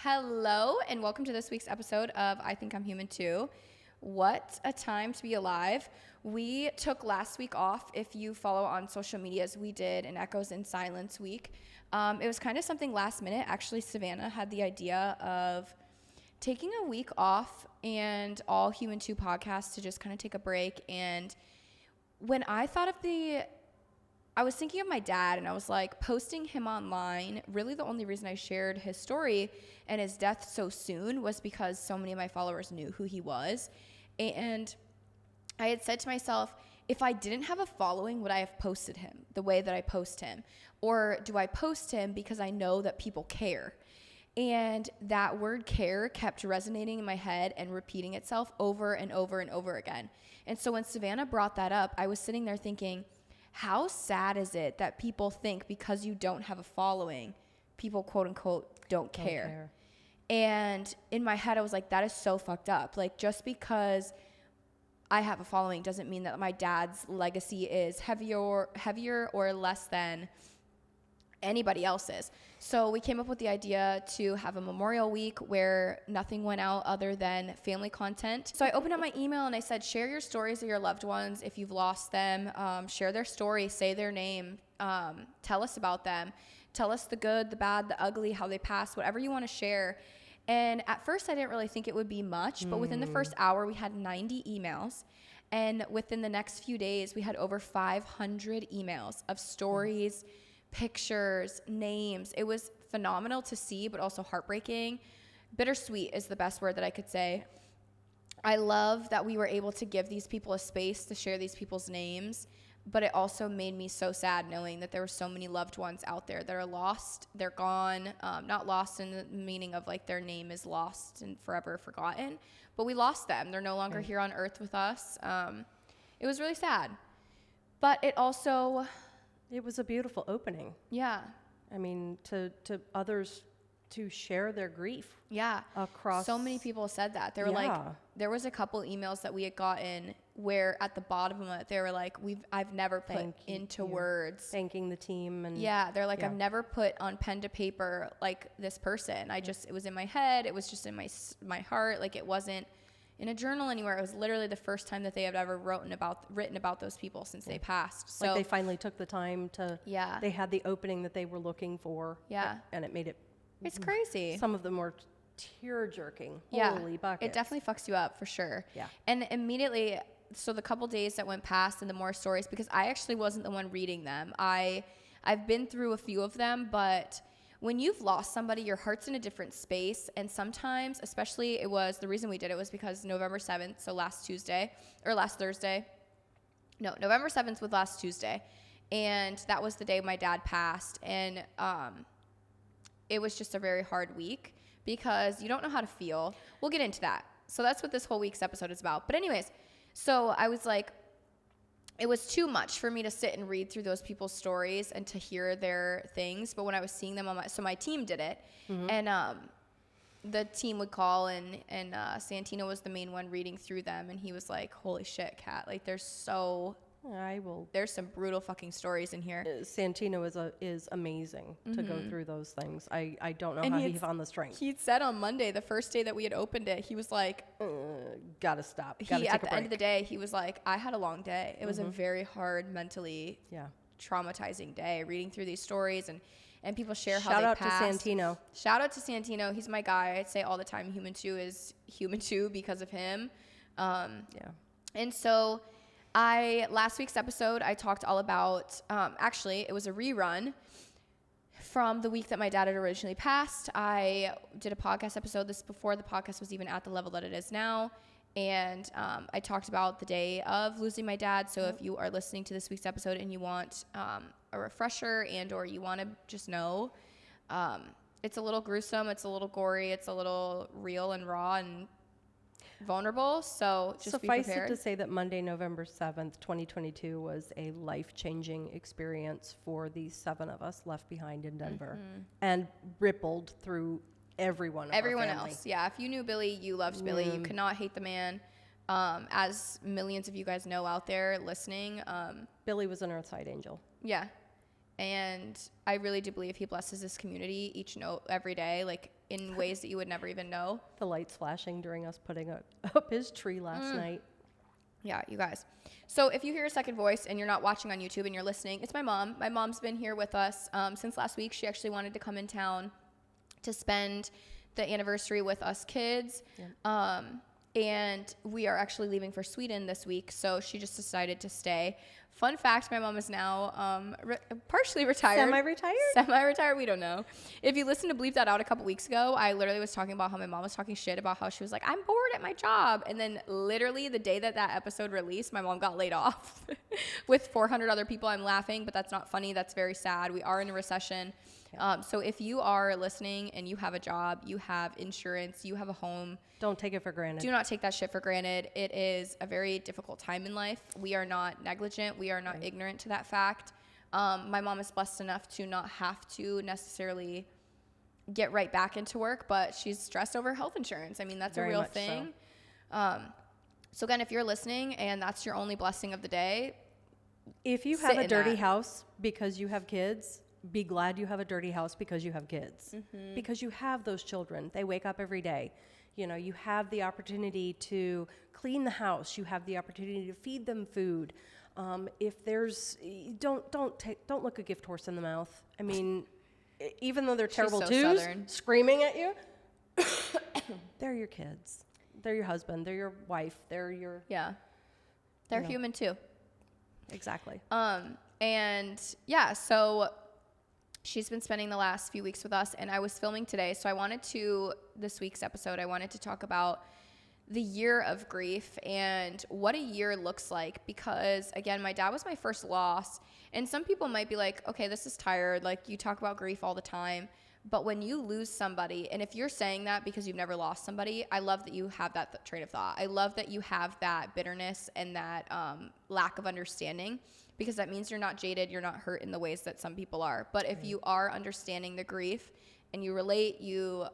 Hello, and welcome to this week's episode of I Think I'm Human Too. What a time to be alive. We took last week off. If you follow on social medias, we did an Echoes in Silence week. It was kind of something last minute. Actually, Savannah had the idea of taking a week off and all Human 2 podcasts to just kind of take a break. And when I thought of I was thinking of my dad, and I was like, posting him online, really the only reason I shared his story and his death so soon was because so many of my followers knew who he was. And I had said to myself, if I didn't have a following, would I have posted him the way that I post him? Or do I post him because I know that people care? And that word care kept resonating in my head and repeating itself over and over and over again. And so when Savannah brought that up, I was sitting there thinking, how sad is it that people think because you don't have a following, people quote unquote don't care. And in my head, I was like, that is so fucked up. Like, just because I have a following doesn't mean that my dad's legacy is heavier or less than anybody else's. So we came up with the idea to have a Memorial Week where nothing went out other than family content. So I opened up my email and I said, share your stories of your loved ones if you've lost them. Share their story, say their name, tell us about them. Tell us the good, the bad, the ugly, how they passed, whatever you want to share. And at first I didn't really think it would be much, but within the first hour we had 90 emails. And within the next few days we had over 500 emails of stories, pictures, names. It was phenomenal to see, but also heartbreaking. Bittersweet is the best word that I could say. I love that we were able to give these people a space to share these people's names, but it also made me so sad knowing that there were so many loved ones out there that are lost, they're gone, not lost in the meaning of like their name is lost and forever forgotten, but we lost them. They're no longer here on earth with us. It was really sad, but it was a beautiful opening. Yeah. I mean, to others to share their grief. Yeah. Across. So many people said that. They were like, there was a couple emails that we had gotten where at the bottom of it, they were like, I've never put into words. Thanking the team. And yeah. They're like, I've never put on pen to paper like this person. It was in my head. It was just in my heart. Like, it wasn't in a journal anywhere. It was literally the first time that they had ever written about those people since they passed. So like, they finally took the time to, they had the opening that they were looking for. Yeah. And it made it. It's crazy. Some of them were tear-jerking. Yeah. Holy buckets. It definitely fucks you up for sure. Yeah. And immediately, so the couple days that went past and the more stories, because I actually wasn't the one reading them. I've been through a few of them, but when you've lost somebody, your heart's in a different space. And sometimes, especially the reason we did it was because November 7th, so November 7th was last Tuesday. And that was the day my dad passed. And it was just a very hard week because you don't know how to feel. We'll get into that. So that's what this whole week's episode is about. But anyways, so I was like, it was too much for me to sit and read through those people's stories and to hear their things. But when I was seeing them so my team did it, and the team would call, and Santino was the main one reading through them, and he was like, "Holy shit, Kat! Like, there's some brutal fucking stories in here." Santino is amazing to go through those things. I don't know how he found the strength. He'd said on Monday, the first day that we had opened it, he was like, gotta stop. At the end of the day, he was like, I had a long day. It was a very hard, mentally traumatizing day, reading through these stories and people share how they passed. Shout out to Santino. He's my guy. I'd say all the time, Human 2 is Human 2 because of him. And so last week's episode, I talked all about, actually, it was a rerun from the week that my dad had originally passed. I did a podcast episode before the podcast was even at the level that it is now. And I talked about the day of losing my dad. So if you are listening to this week's episode and you want a refresher or you want to just know, it's a little gruesome, it's a little gory, it's a little real and raw and vulnerable, so just be prepared. Suffice it to say that Monday, November 7th, 2022 was a life-changing experience for the 7 of us left behind in Denver and rippled through everyone else. Yeah, if you knew Billy, you loved Billy. You could not hate the man. As millions of you guys know out there listening. Billy was an Earthside angel. Yeah. And I really do believe he blesses this community every day, like in ways that you would never even know. The lights flashing during us putting up his tree last night. Yeah, you guys. So if you hear a second voice and you're not watching on YouTube and you're listening, it's my mom. My mom's been here with us since last week. She actually wanted to come in town to spend the anniversary with us kids. Yeah. And we are actually leaving for Sweden this week, so she just decided to stay. Fun fact, my mom is now partially retired. Semi-retired? Semi-retired, we don't know. If you listen to Bleep That Out a couple weeks ago, I literally was talking about how my mom was talking shit about how she was like, I'm bored at my job. And then literally the day that episode released, my mom got laid off with 400 other people. I'm laughing, but that's not funny. That's very sad. We are in a recession. So if you are listening and you have a job, you have insurance, you have a home, don't take it for granted. Do not take that shit for granted. It is a very difficult time in life. We are not negligent. We are not ignorant to that fact. My mom is blessed enough to not have to necessarily get right back into work, but she's stressed over health insurance. I mean, that's very a real thing. So again, if you're listening and that's your only blessing of the day, if you have a dirty house because you have kids, be glad you have a dirty house because you have kids. Mm-hmm. Because you have those children. They wake up every day. You know, you have the opportunity to clean the house. You have the opportunity to feed them food. If there's, don't look a gift horse in the mouth. I mean, even though they're terrible twos, screaming at you, they're your kids. They're your husband. They're your wife. They're your... Yeah. They're human too. Exactly. And yeah, so she's been spending the last few weeks with us, and I was filming today. So this week's episode, I wanted to talk about the year of grief and what a year looks like, because again, my dad was my first loss, and some people might be like, okay, this is tired. Like, you talk about grief all the time, but when you lose somebody, and if you're saying that because you've never lost somebody, I love that you have that train of thought. I love that you have that bitterness and that lack of understanding, because that means you're not jaded, you're not hurt in the ways that some people are. But if you are understanding the grief and you relate, you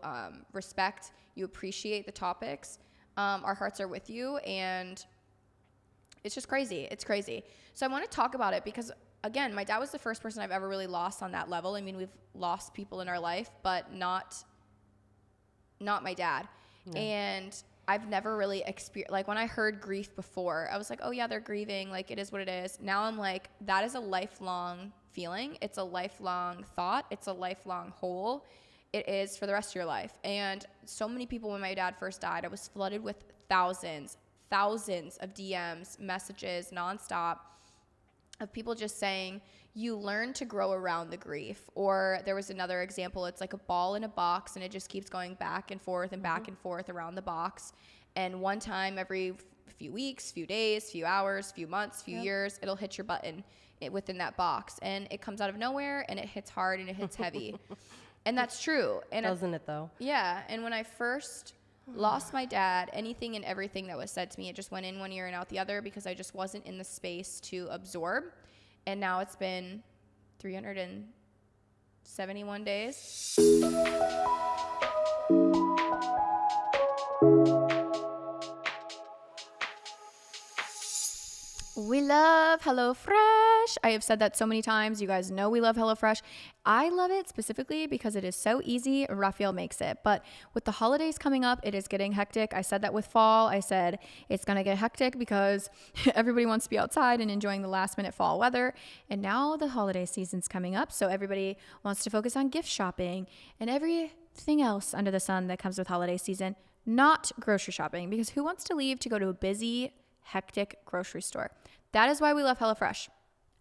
respect, you appreciate the topics, our hearts are with you, and it's just crazy. It's crazy. So I want to talk about it because, again, my dad was the first person I've ever really lost on that level. I mean, we've lost people in our life, but not my dad. Yeah. And I've never really experienced, like, when I heard grief before, I was like, oh yeah, they're grieving. Like, it is what it is. Now I'm like, that is a lifelong feeling. It's a lifelong thought. It's a lifelong hole. It is for the rest of your life. And so many people, when my dad first died, I was flooded with thousands of DMs, messages, nonstop, of people just saying, you learn to grow around the grief. Or there was another example, it's like a ball in a box and it just keeps going back and forth and back and forth around the box. And one time every few weeks, few days, few hours, few months, few years, it'll hit your button within that box. And it comes out of nowhere and it hits hard and it hits heavy. And that's true. And doesn't it though? Yeah. And when I first lost my dad, anything and everything that was said to me, it just went in one ear and out the other, because I just wasn't in the space to absorb. And now it's been 371 days. We love HelloFresh. I have said that so many times. You guys know we love HelloFresh. I love it specifically because it is so easy. Raphael makes it. But with the holidays coming up, it is getting hectic. I said that with fall. I said it's going to get hectic because everybody wants to be outside and enjoying the last minute fall weather. And now the holiday season's coming up. So everybody wants to focus on gift shopping and everything else under the sun that comes with holiday season, not grocery shopping, because who wants to leave to go to a busy, hectic grocery store? That is why we love HelloFresh.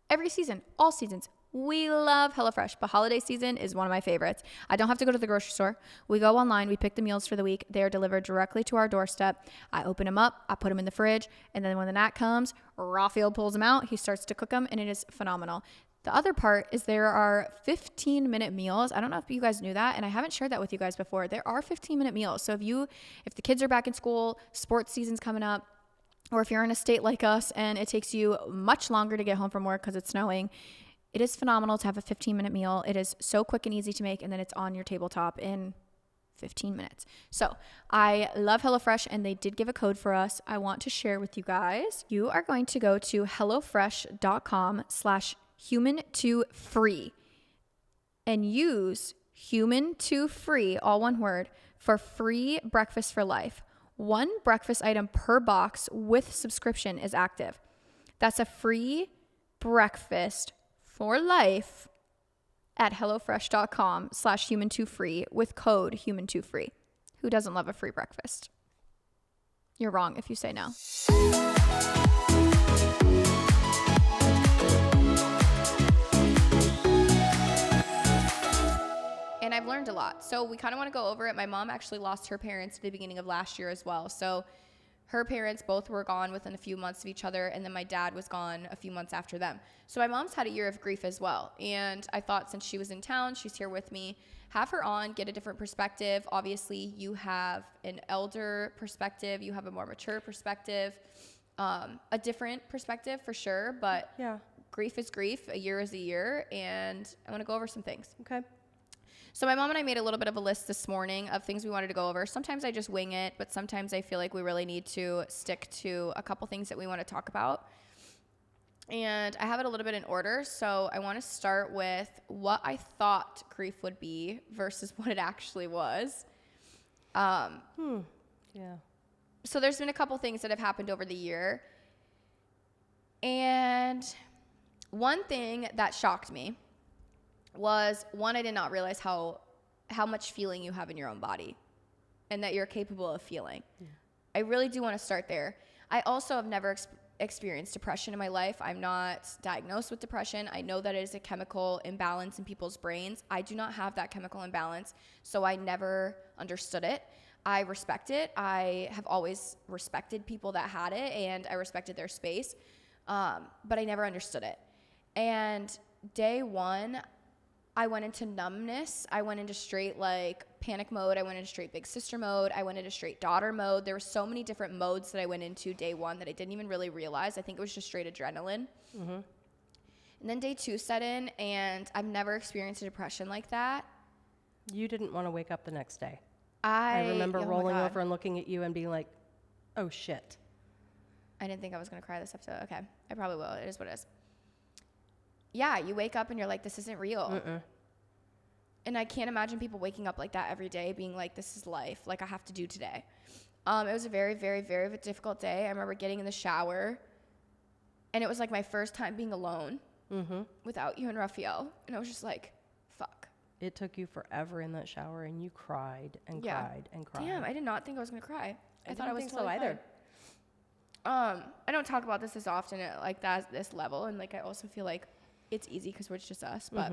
Every season, all seasons, we love HelloFresh, but holiday season is one of my favorites. I don't have to go to the grocery store. We go online, we pick the meals for the week. They are delivered directly to our doorstep. I open them up, I put them in the fridge, and then when the night comes, Raphael pulls them out, he starts to cook them, and it is phenomenal. The other part is there are 15-minute meals. I don't know if you guys knew that, and I haven't shared that with you guys before. There are 15-minute meals. So if the kids are back in school, sports season's coming up, or if you're in a state like us and it takes you much longer to get home from work because it's snowing, it is phenomenal to have a 15-minute meal. It is so quick and easy to make, and then it's on your tabletop in 15 minutes. So I love HelloFresh, and they did give a code for us. I want to share with you guys. You are going to go to HelloFresh.com/human human2free and use human2free, all one word, for free breakfast for life. 1 breakfast item per box with subscription is active. That's a free breakfast for life at hellofresh.com/human2free with code human2free. Who doesn't love a free breakfast? You're wrong if you say no. And I've learned a lot. So we kind of want to go over it. My mom actually lost her parents at the beginning of last year as well. So her parents both were gone within a few months of each other, and then my dad was gone a few months after them. So my mom's had a year of grief as well. And I thought since she was in town, she's here with me, have her on, get a different perspective. Obviously, you have an elder perspective. You have a more mature perspective, a different perspective for sure. But yeah, grief is grief. A year is a year. And I want to go over some things. Okay. So my mom and I made a little bit of a list this morning of things we wanted to go over. Sometimes I just wing it, but sometimes I feel like we really need to stick to a couple things that we want to talk about. And I have it a little bit in order. So I want to start with what I thought grief would be versus what it actually was. Yeah. So there's been a couple things that have happened over the year. And one thing that shocked me was, one, I did not realize how much feeling you have in your own body and that you're capable of feeling. Yeah. I really do want to start there. I also have never experienced depression in my life. I'm not diagnosed with depression. I know that it is a chemical imbalance in people's brains. I do not have that chemical imbalance, so I never understood it. I respect it. I have always respected people that had it, and I respected their space, but I never understood it. And day one, I went into numbness. I went into straight like panic mode. I went into straight big sister mode. I went into straight daughter mode. There were so many different modes that I went into day one that I didn't even really realize. I think it was just straight adrenaline. Mm-hmm. And then day 2 set in, and I've never experienced a depression like that. You didn't want to wake up the next day. I remember rolling over and looking at you and being like, oh shit. I didn't think I was going to cry this episode. Okay. I probably will. It is what it is. Yeah, you wake up and you're like, this isn't real. Mm-mm. And I can't imagine people waking up like that every day, being like, this is life. Like, I have to do today. It was a very, very, very difficult day. I remember getting in the shower, and it was like my first time being alone without you and Raphael. And I was just like, fuck. It took you forever in that shower, and you cried and cried and cried. Damn, I did not think I was going to cry. I thought I was totally so either. I don't talk about this as often at like that, this level. And like, I also feel like it's easy because it's just us, but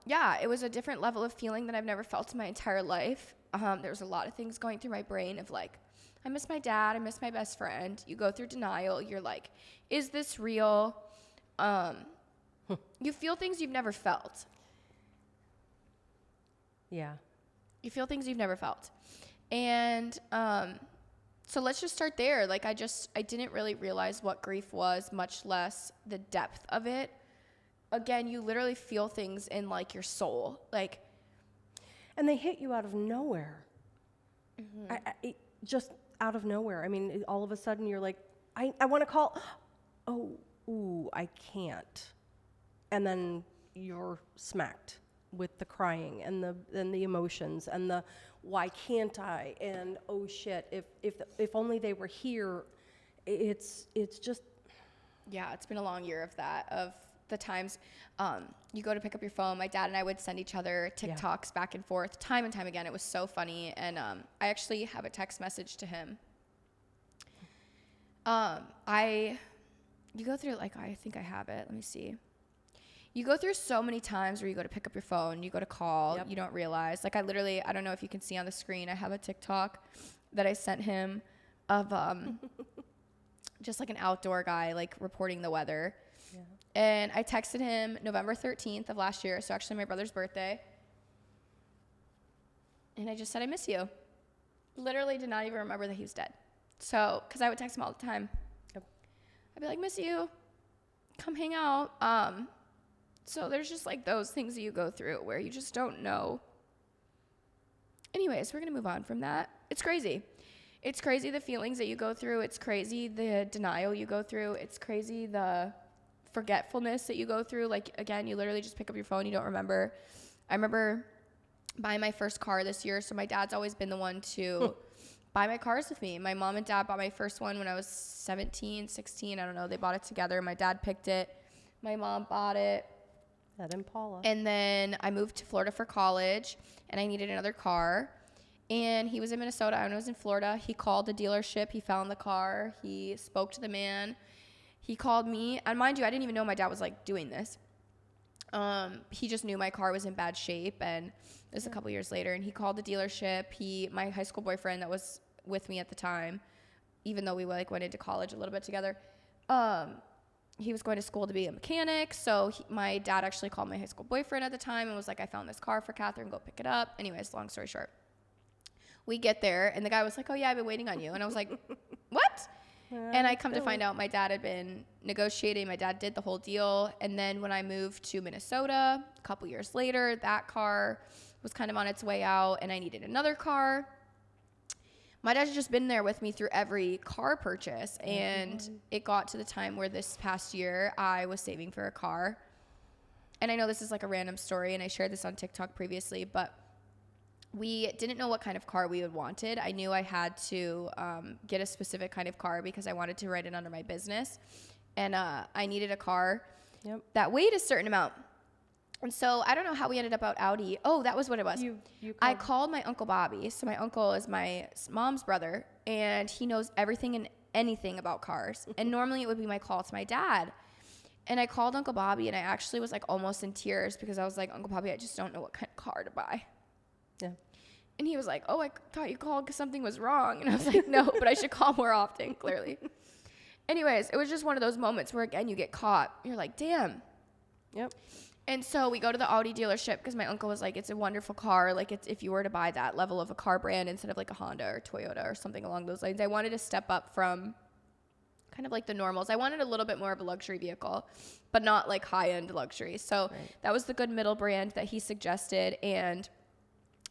yeah, it was a different level of feeling that I've never felt in my entire life. There was a lot of things going through my brain of like, I miss my dad, I miss my best friend. You go through denial. You're like, is this real? You feel things you've never felt. Yeah. You feel things you've never felt. And so let's just start there. Like, I didn't really realize what grief was, much less the depth of it. Again, you literally feel things in like your soul, like, and they hit you out of nowhere. Just out of nowhere. I mean, all of a sudden you're like, I want to call. I can't. And then you're smacked with the crying and the emotions and the why can't I, and oh shit, if only they were here. It's just, yeah, it's been a long year of that, of the times you go to pick up your phone. My dad and I would send each other TikToks back and forth time and time again. It was so funny. And I actually have a text message to him. You go through, like, I think I have it. Let me see. You go through so many times where you go to pick up your phone, you go to call, you don't realize. Like, I don't know if you can see on the screen, I have a TikTok that I sent him of just like an outdoor guy, like, reporting the weather. Yeah. And I texted him November 13th of last year, so actually my brother's birthday. And I just said, I miss you. Literally did not even remember that he was dead. So, because I would text him all the time. Yep. I'd be like, miss you. Come hang out. So there's just like those things that you go through where you just don't know. Anyways, we're going to move on from that. It's crazy. It's crazy the feelings that you go through. It's crazy the denial you go through. It's crazy the forgetfulness that you go through. Like, again, you literally just pick up your phone. You don't remember. I remember buying my first car this year. So my dad's always been the one to buy my cars with me. My mom and dad bought my first one when I was 17, 16. I don't know. They bought it together. My dad picked it. My mom bought it. That Impala. And then I moved to Florida for college, and I needed another car. And he was in Minnesota. I was in Florida. He called the dealership. He found the car. He spoke to the man. He called me. And mind you, I didn't even know my dad was, like, doing this. He just knew my car was in bad shape, and it was a couple years later. And he called the dealership. My high school boyfriend that was with me at the time, even though we, like, went into college a little bit together, he was going to school to be a mechanic. So my dad actually called my high school boyfriend at the time and was like, I found this car for Catherine, go pick it up. Anyways, long story short, we get there and the guy was like, oh yeah, I've been waiting on you. And I was like, what? And I come to find out my dad had been negotiating. My dad did the whole deal. And then when I moved to Minnesota a couple years later, that car was kind of on its way out and I needed another car. My dad's just been there with me through every car purchase, and it got to the time where this past year I was saving for a car. And I know this is like a random story, and I shared this on TikTok previously, but we didn't know what kind of car we would wanted. I knew I had to get a specific kind of car because I wanted to write it under my business, and I needed a car that weighed a certain amount. And so I don't know how we ended up out Audi. Oh, that was what it was. I called my Uncle Bobby. So my uncle is my mom's brother, and he knows everything and anything about cars. And normally it would be my call to my dad. And I called Uncle Bobby, and I actually was like almost in tears because I was like, Uncle Bobby, I just don't know what kind of car to buy. Yeah. And he was like, oh, I thought you called because something was wrong. And I was like, no, but I should call more often, clearly. Anyways, it was just one of those moments where, again, you get caught. You're like, damn. Yep. And so we go to the Audi dealership because my uncle was like, it's a wonderful car. Like, it's if you were to buy that level of a car brand instead of like a Honda or Toyota or something along those lines. I wanted to step up from kind of like the normals. I wanted a little bit more of a luxury vehicle, but not like high-end luxury. So that was the good middle brand that he suggested. And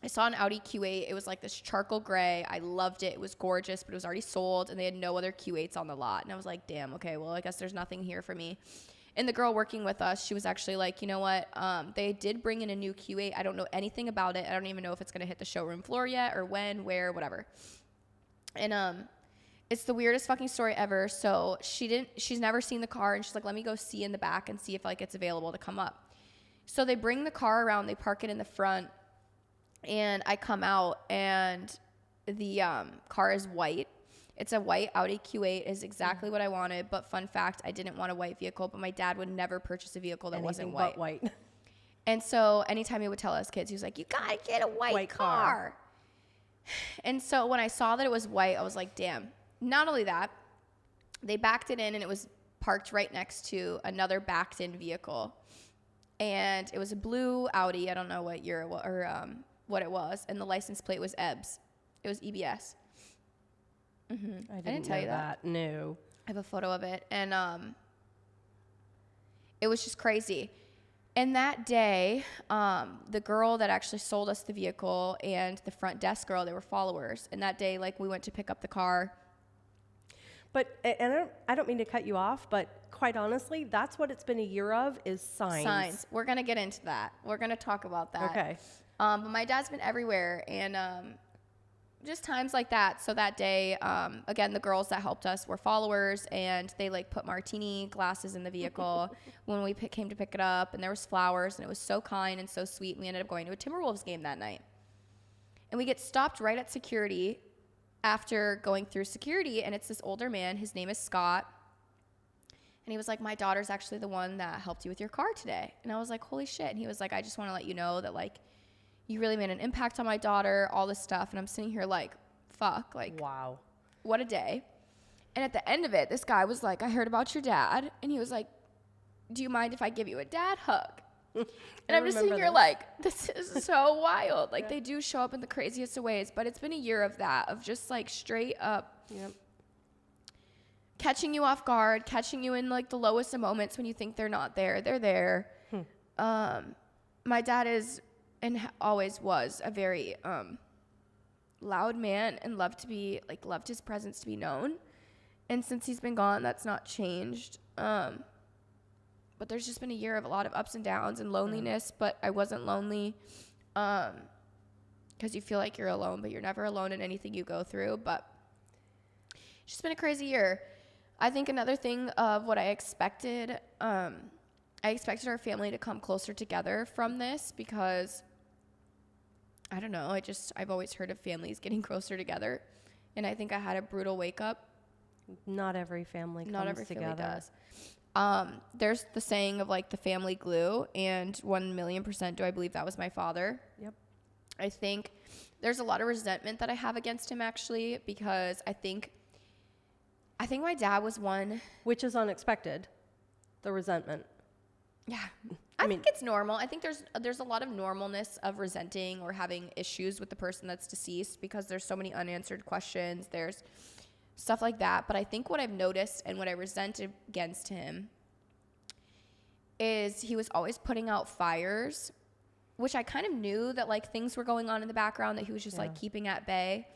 I saw an Audi Q8. It was like this charcoal gray. I loved it. It was gorgeous, but it was already sold, and they had no other Q8s on the lot. And I was like, damn, okay, well, I guess there's nothing here for me. And the girl working with us, she was actually like, you know what? They did bring in a new Q8. I don't know anything about it. I don't even know if it's going to hit the showroom floor yet or when, where, whatever. And it's the weirdest fucking story ever. So she's never seen the car, and she's like, let me go see in the back and see if like it's available to come up. So they bring the car around, they park it in the front, and I come out, and the car is white. It's a white Audi Q8, is exactly what I wanted. But fun fact, I didn't want a white vehicle, but my dad would never purchase a vehicle that wasn't white. But white. And so anytime he would tell us kids, he was like, you gotta get a white car. And so when I saw that it was white, I was like, damn. Not only that, they backed it in, and it was parked right next to another backed in vehicle. And it was a blue Audi. I don't know what year it was, or what it was. And the license plate was EBS. It was EBS. Mm-hmm. I didn't tell you that. No. I have a photo of it. And it was just crazy. And that day, the girl that actually sold us the vehicle and the front desk girl, they were followers. And that day, like, we went to pick up the car. But, and I don't mean to cut you off, but quite honestly, that's what it's been a year of, is signs. Signs. We're going to get into that. We're going to talk about that. Okay. But my dad's been everywhere, and just times like that. So that day, again, the girls that helped us were followers, and they like put martini glasses in the vehicle when we came to pick it up, and there was flowers, and it was so kind and so sweet. And we ended up going to a Timberwolves game that night, and we get stopped right at security after going through security, and it's this older man. His name is Scott, and he was like, my daughter's actually the one that helped you with your car today. And I was like, holy shit. And he was like, I just want to let you know that, like, you really made an impact on my daughter, all this stuff. And I'm sitting here like, fuck, like, wow, what a day. And at the end of it, this guy was like, I heard about your dad. And he was like, do you mind if I give you a dad hug? And I'm just sitting here like, this is so wild. Like, they do show up in the craziest of ways, but it's been a year of that, of just like straight up catching you off guard, catching you in like the lowest of moments when you think they're not there. They're there. My dad is, and always was, a very loud man, and loved his presence to be known. And since he's been gone, that's not changed. but there's just been a year of a lot of ups and downs and loneliness, but I wasn't lonely because you feel like you're alone, but you're never alone in anything you go through. But it's just been a crazy year. I think another thing of what I expected our family to come closer together from this because, I don't know, I've always heard of families getting closer together, and I think I had a brutal wake up. Not every family comes together. Not every family does. There's the saying of like the family glue, and 1,000,000% do I believe that was my father. Yep. I think there's a lot of resentment that I have against him actually, because I think my dad was one. Which is unexpected, the resentment. Yeah. I think it's normal. I think there's a lot of normalness of resenting or having issues with the person that's deceased because there's so many unanswered questions. There's stuff like that. But I think what I've noticed and what I resent against him is he was always putting out fires, which I kind of knew that like things were going on in the background that he was just like keeping at bay.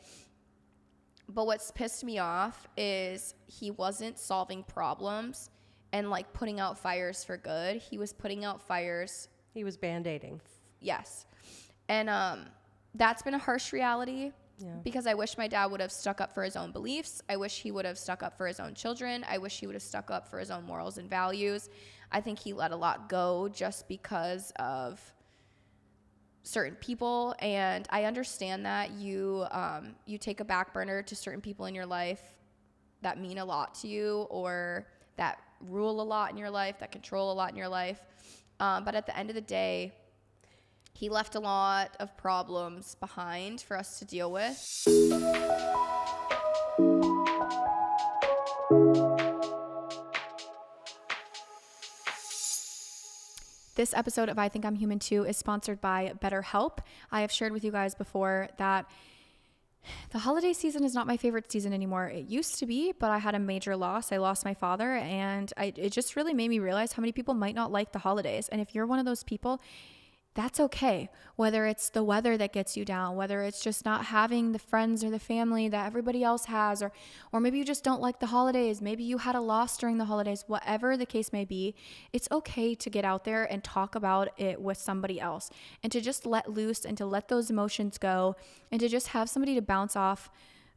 But what's pissed me off is he wasn't solving problems and like putting out fires for good. He was putting out fires. He was band-aiding. Yes. And that's been a harsh reality because I wish my dad would have stuck up for his own beliefs. I wish he would have stuck up for his own children. I wish he would have stuck up for his own morals and values. I think he let a lot go just because of certain people, and I understand that you take a back burner to certain people in your life that mean a lot to you or that rule a lot in your life, that control a lot in your life. But at the end of the day, he left a lot of problems behind for us to deal with. This episode of I Think I'm Human Too is sponsored by BetterHelp. I have shared with you guys before that the holiday season is not my favorite season anymore. It used to be, but I had a major loss. I lost my father, and it just really made me realize how many people might not like the holidays. And if you're one of those people, that's okay. Whether it's the weather that gets you down, whether it's just not having the friends or the family that everybody else has, or maybe you just don't like the holidays. Maybe you had a loss during the holidays. Whatever the case may be, it's okay to get out there and talk about it with somebody else and to just let loose and to let those emotions go and to just have somebody to bounce off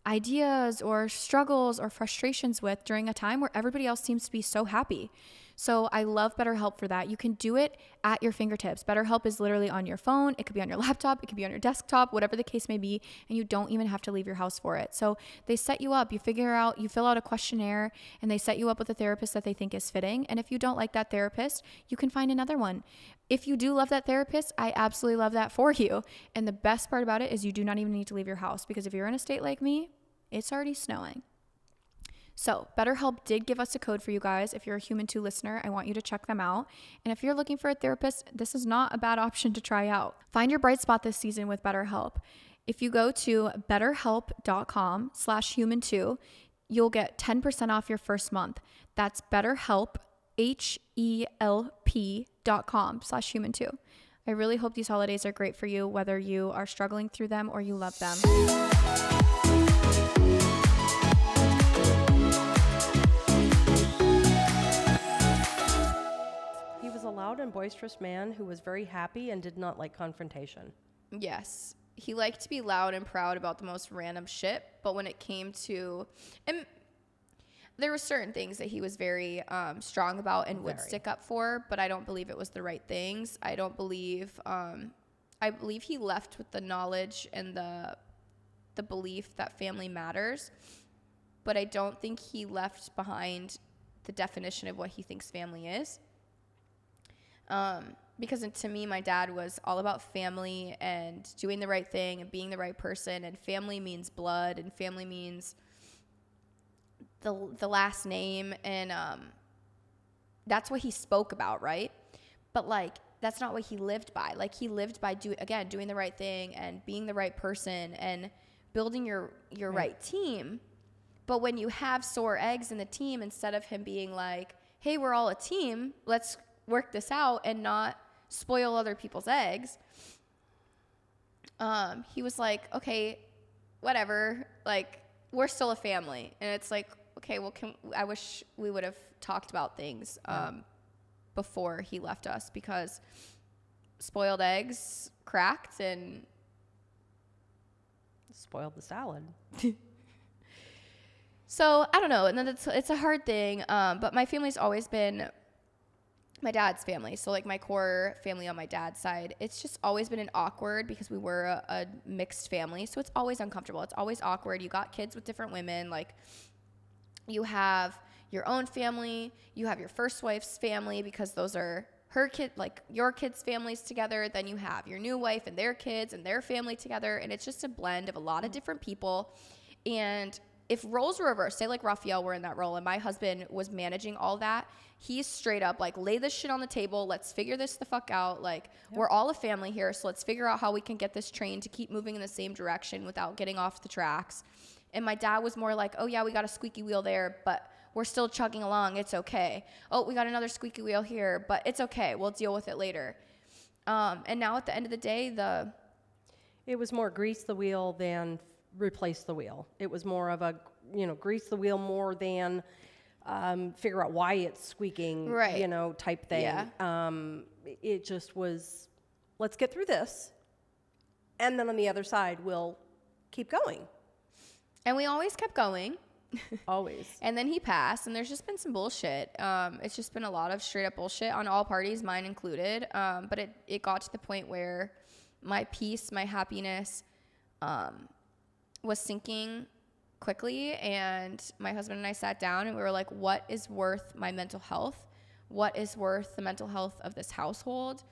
ideas or struggles or frustrations with during a time where everybody else seems to be so happy. So I love BetterHelp for that. You can do it at your fingertips. BetterHelp is literally on your phone. It could be on your laptop. It could be on your desktop, whatever the case may be. And you don't even have to leave your house for it. So they set you up. You fill out a questionnaire, and they set you up with a therapist that they think is fitting. And if you don't like that therapist, you can find another one. If you do love that therapist, I absolutely love that for you. And the best part about it is you do not even need to leave your house, because if you're in a state like me, it's already snowing. So BetterHelp did give us a code for you guys. If you're a Human 2 listener, I want you to check them out. And if you're looking for a therapist, this is not a bad option to try out. Find your bright spot this season with BetterHelp. If you go to betterhelp.com/human2, you'll get 10% off your first month. That's BetterHelp, HELP.com/human2. I really hope these holidays are great for you, whether you are struggling through them or you love them. A loud and boisterous man who was very happy and did not like confrontation. Yes. He liked to be loud and proud about the most random shit, but when it came to... And there were certain things that he was very strong about and would stick up for, but I don't believe it was the right things. I believe he left with the knowledge and the belief that family matters, but I don't think he left behind the definition of what he thinks family is. Because to me, my dad was all about family and doing the right thing and being the right person, and family means blood, and family means the last name, and that's what he spoke about, right? But like that's not what he lived by. Like he lived by doing the right thing and being the right person and building your right team. But when you have sore eggs in the team, instead of him being like, hey, we're all a team, let's work this out and not spoil other people's eggs, he was like, okay, whatever, like we're still a family. And it's like, okay, well, I wish we would have talked about things before he left us because spoiled eggs cracked and spoiled the salad. So I don't know. And then it's a hard thing. But my family's always been my dad's family. So like my core family on my dad's side, it's just always been an awkward because we were a mixed family. So it's always uncomfortable. It's always awkward. You got kids with different women. Like you have your own family, you have your first wife's family because those are her kid, like your kids' families together. Then you have your new wife and their kids and their family together. And it's just a blend of a lot of different people. And if roles were reversed, say like Raphael were in that role and my husband was managing all that, he's straight up like, lay this shit on the table. Let's figure this the fuck out. Like, we're all a family here, so let's figure out how we can get this train to keep moving in the same direction without getting off the tracks. And my dad was more like, oh yeah, we got a squeaky wheel there, but we're still chugging along. It's okay. Oh, we got another squeaky wheel here, but it's okay. We'll deal with it later. And now at the end of the day, it was more grease the wheel than replace the wheel. It was more of a, grease the wheel more than figure out why it's squeaking, right. Type thing. Yeah. It just was, let's get through this. And then on the other side, we'll keep going. And we always kept going. Always. And then he passed, and there's just been some bullshit. It's just been a lot of straight up bullshit on all parties, mine included. But it got to the point where my peace, my happiness, was sinking quickly, and my husband and I sat down and we were like, what is worth my mental health? What is worth the mental health of this household?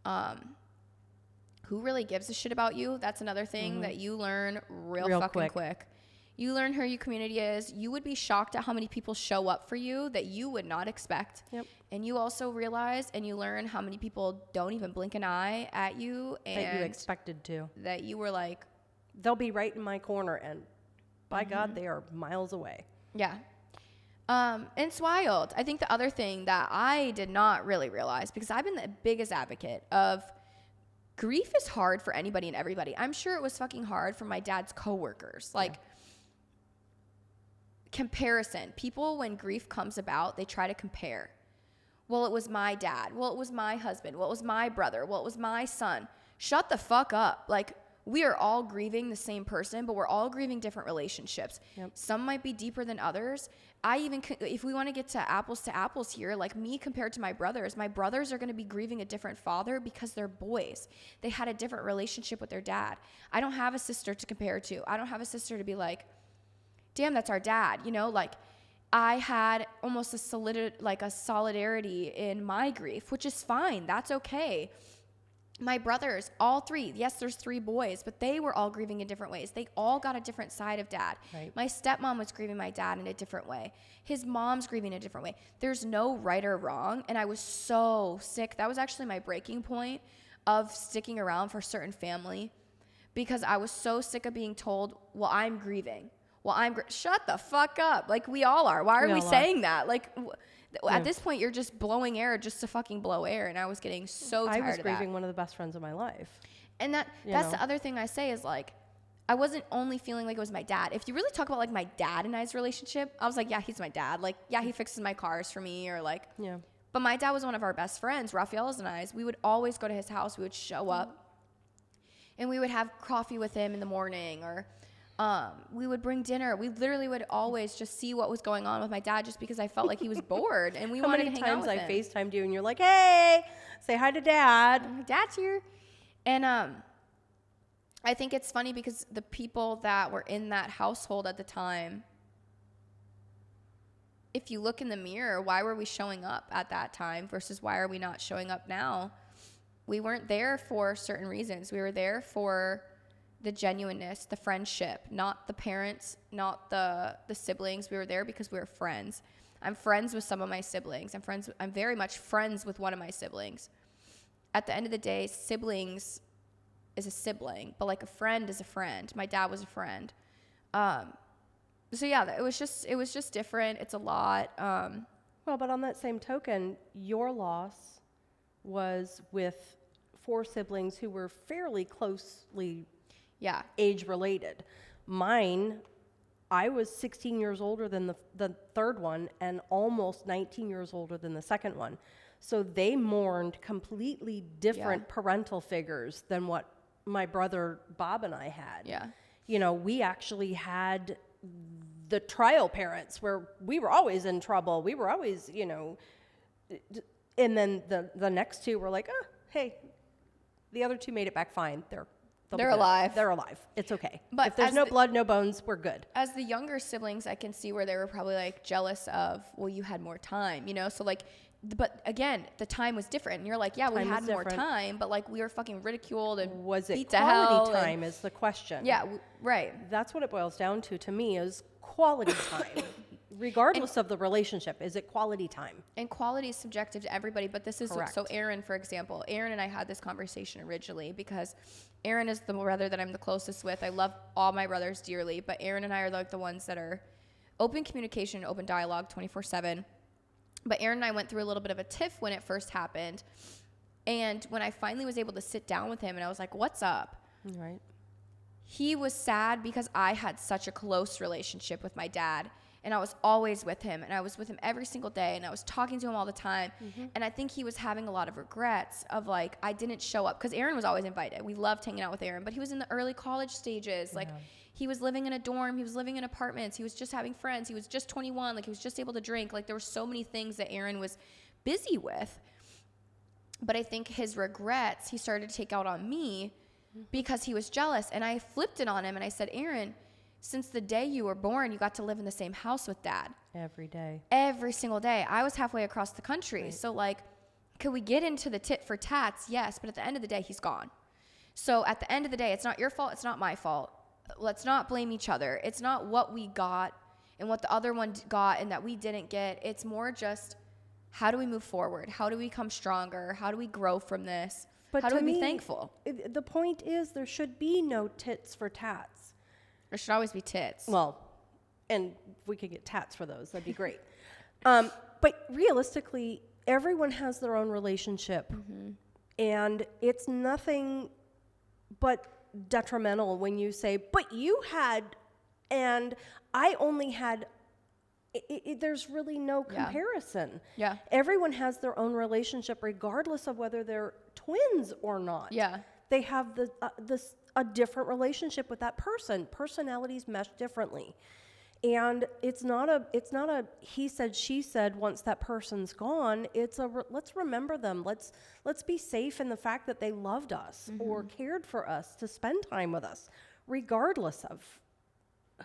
Who really gives a shit about you? That's another thing that you learn real fucking quick. You learn who your community is. You would be shocked at how many people show up for you that you would not expect. Yep. And you also realize and you learn how many people don't even blink an eye at you. And that you expected to. That you were like, they'll be right in my corner, and by God, they are miles away. Yeah. And it's wild. I think the other thing that I did not really realize, because I've been the biggest advocate of grief is hard for anybody and everybody. I'm sure it was fucking hard for my dad's coworkers. Like, comparison. People, when grief comes about, they try to compare. Well, it was my dad. Well, it was my husband. Well, it was my brother. Well, it was my son. Shut the fuck up. Like, we are all grieving the same person, but we're all grieving different relationships. Yep. Some might be deeper than others. If we want to get to apples here, like me compared to my brothers are going to be grieving a different father because they're boys. They had a different relationship with their dad. I don't have a sister to compare to. I don't have a sister to be like, damn, that's our dad. Like I had almost a solidarity in my grief, which is fine. That's okay. My brothers, all three, yes, there's 3 boys, but they were all grieving in different ways. They all got a different side of dad. Right. My stepmom was grieving my dad in a different way. His mom's grieving in a different way. There's no right or wrong, and I was so sick. That was actually my breaking point of sticking around for certain family, because I was so sick of being told, well, I'm grieving. Well, shut the fuck up. Like, we all are. Why are we saying that? Like, at this point, you're just blowing air just to fucking blow air. And I was getting so tired of that. I was grieving one of the best friends of my life. And that's the other thing I say is, like, I wasn't only feeling like it was my dad. If you really talk about, like, my dad and I's relationship, I was like, yeah, he's my dad. Like, yeah, he fixes my cars for me, or like. Yeah. But my dad was one of our best friends, Raphael's and I's. We would always go to his house. We would show up. And we would have coffee with him in the morning, or we would bring dinner. We literally would always just see what was going on with my dad, just because I felt like he was bored and we wanted to hang out with him. How many times I FaceTimed you and you're like, hey, say hi to Dad. Dad's here. And I think it's funny because the people that were in that household at the time, if you look in the mirror, why were we showing up at that time versus why are we not showing up now? We weren't there for certain reasons. We were there for the genuineness, the friendship, not the parents, not the siblings. We were there because we were friends. I'm friends with some of my siblings. I'm very much friends with one of my siblings. At the end of the day, siblings is a sibling, but like a friend is a friend. My dad was a friend. So yeah, it was just different. It's a lot. Well, but on that same token, your loss was with 4 siblings who were fairly closely age related. Mine, I was 16 years older than the third one and almost 19 years older than the second one. So they mourned completely different parental figures than what my brother Bob and I had. Yeah. You know, we actually had the trial parents where we were always in trouble. We were always, you know, and then the next two were like, oh, hey, the other two made it back fine. They're alive. They're alive. It's okay. But if there's no blood, no bones, we're good. As the younger siblings, I can see where they were probably like jealous of, well, you had more time, you know? So like, but again, the time was different. And you're like, yeah, we had more time, but like we were fucking ridiculed and was it beat to hell. Quality time is the question. Yeah, right. That's what it boils down to me, is quality time. Regardless of the relationship, is it quality time? And quality is subjective to everybody, but this is, correct. So Aaron, for example, Aaron and I had this conversation originally because Aaron is the brother that I'm the closest with. I love all my brothers dearly, but Aaron and I are like the ones that are open communication, open dialogue 24/7. But Aaron and I went through a little bit of a tiff when it first happened. And when I finally was able to sit down with him and I was like, what's up? Right. He was sad because I had such a close relationship with my dad. And I was always with him, and I was with him every single day, and I was talking to him all the time. Mm-hmm. And I think he was having a lot of regrets of like, I didn't show up, because Aaron was always invited. We loved hanging out with Aaron, but he was in the early college stages. Like, he was living in a dorm, he was living in apartments, he was just having friends, he was just 21, like he was just able to drink. Like, there were so many things that Aaron was busy with. But I think his regrets, he started to take out on me because he was jealous. And I flipped it on him, and I said, Aaron, since the day you were born, you got to live in the same house with Dad. Every day. Every single day. I was halfway across the country. Right. So, like, could we get into the tit for tats? Yes, but at the end of the day, he's gone. So at the end of the day, it's not your fault. It's not my fault. Let's not blame each other. It's not what we got and what the other one got and that we didn't get. It's more just, how do we move forward? How do we become stronger? How do we grow from this? But how do we be thankful? The point is, there should be no tits for tats. There should always be tits. Well, and we could get tats for those. That'd be great. But realistically, everyone has their own relationship. Mm-hmm. And it's nothing but detrimental when you say, but you had, and I only had. There's really no comparison. Yeah. Everyone has their own relationship, regardless of whether they're twins or not. Yeah. They have a different relationship with that person. Personalities mesh differently. And it's not a he said, she said once that person's gone. It's let's remember them. Let's be safe in the fact that they loved us or cared for us to spend time with us, regardless of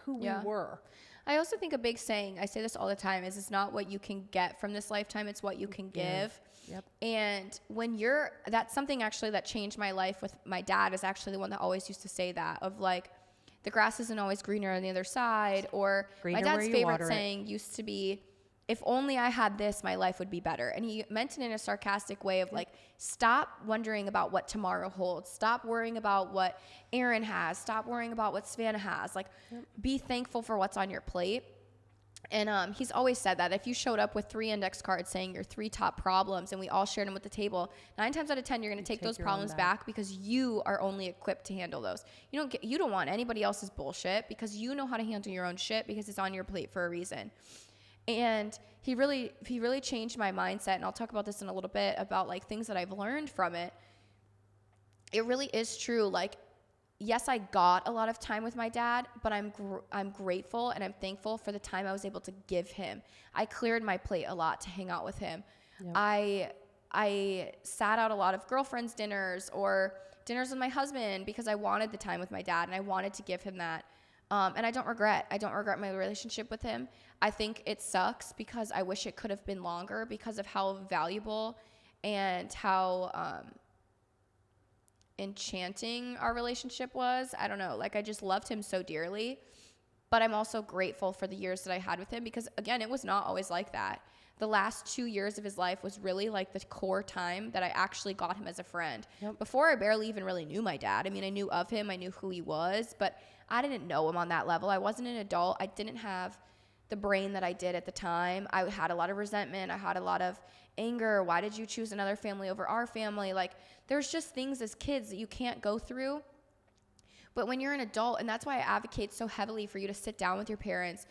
who we were. I also think a big saying, I say this all the time, is it's not what you can get from this lifetime, it's what you can give. Yep. And when that's something actually that changed my life with my dad, is actually the one that always used to say that, of like, the grass isn't always greener on the other side, or greener, my dad's favorite saying used to be, if only I had this, my life would be better. And he meant it in a sarcastic way of like, stop wondering about what tomorrow holds. Stop worrying about what Aaron has. Stop worrying about what Savannah has. Like, be thankful for what's on your plate. And he's always said that if you showed up with 3 index cards saying your 3 top problems and we all shared them at the table, 9 times out of 10, you're going to take those problems back because you are only equipped to handle those. You don't want anybody else's bullshit, because you know how to handle your own shit because it's on your plate for a reason. And he really changed my mindset. And I'll talk about this in a little bit about like things that I've learned from it. It really is true. Like, yes, I got a lot of time with my dad, but I'm grateful and I'm thankful for the time I was able to give him. I cleared my plate a lot to hang out with him. Yep. I sat out a lot of girlfriends' dinners or dinners with my husband because I wanted the time with my dad and I wanted to give him that. And I don't regret my relationship with him. I think it sucks because I wish it could have been longer because of how valuable and how enchanting our relationship was. I don't know. Like, I just loved him so dearly. But I'm also grateful for the years that I had with him because, again, it was not always like that. The last 2 years of his life was really like the core time that I actually got him as a friend. Yep. Before, I barely even really knew my dad. I mean, I knew of him. I knew who he was. But I didn't know him on that level. I wasn't an adult. I didn't have the brain that I did at the time. I had a lot of resentment. I had a lot of anger. Why did you choose another family over our family? Like, there's just things as kids that you can't go through. But when you're an adult, and that's why I advocate so heavily for you to sit down with your parents,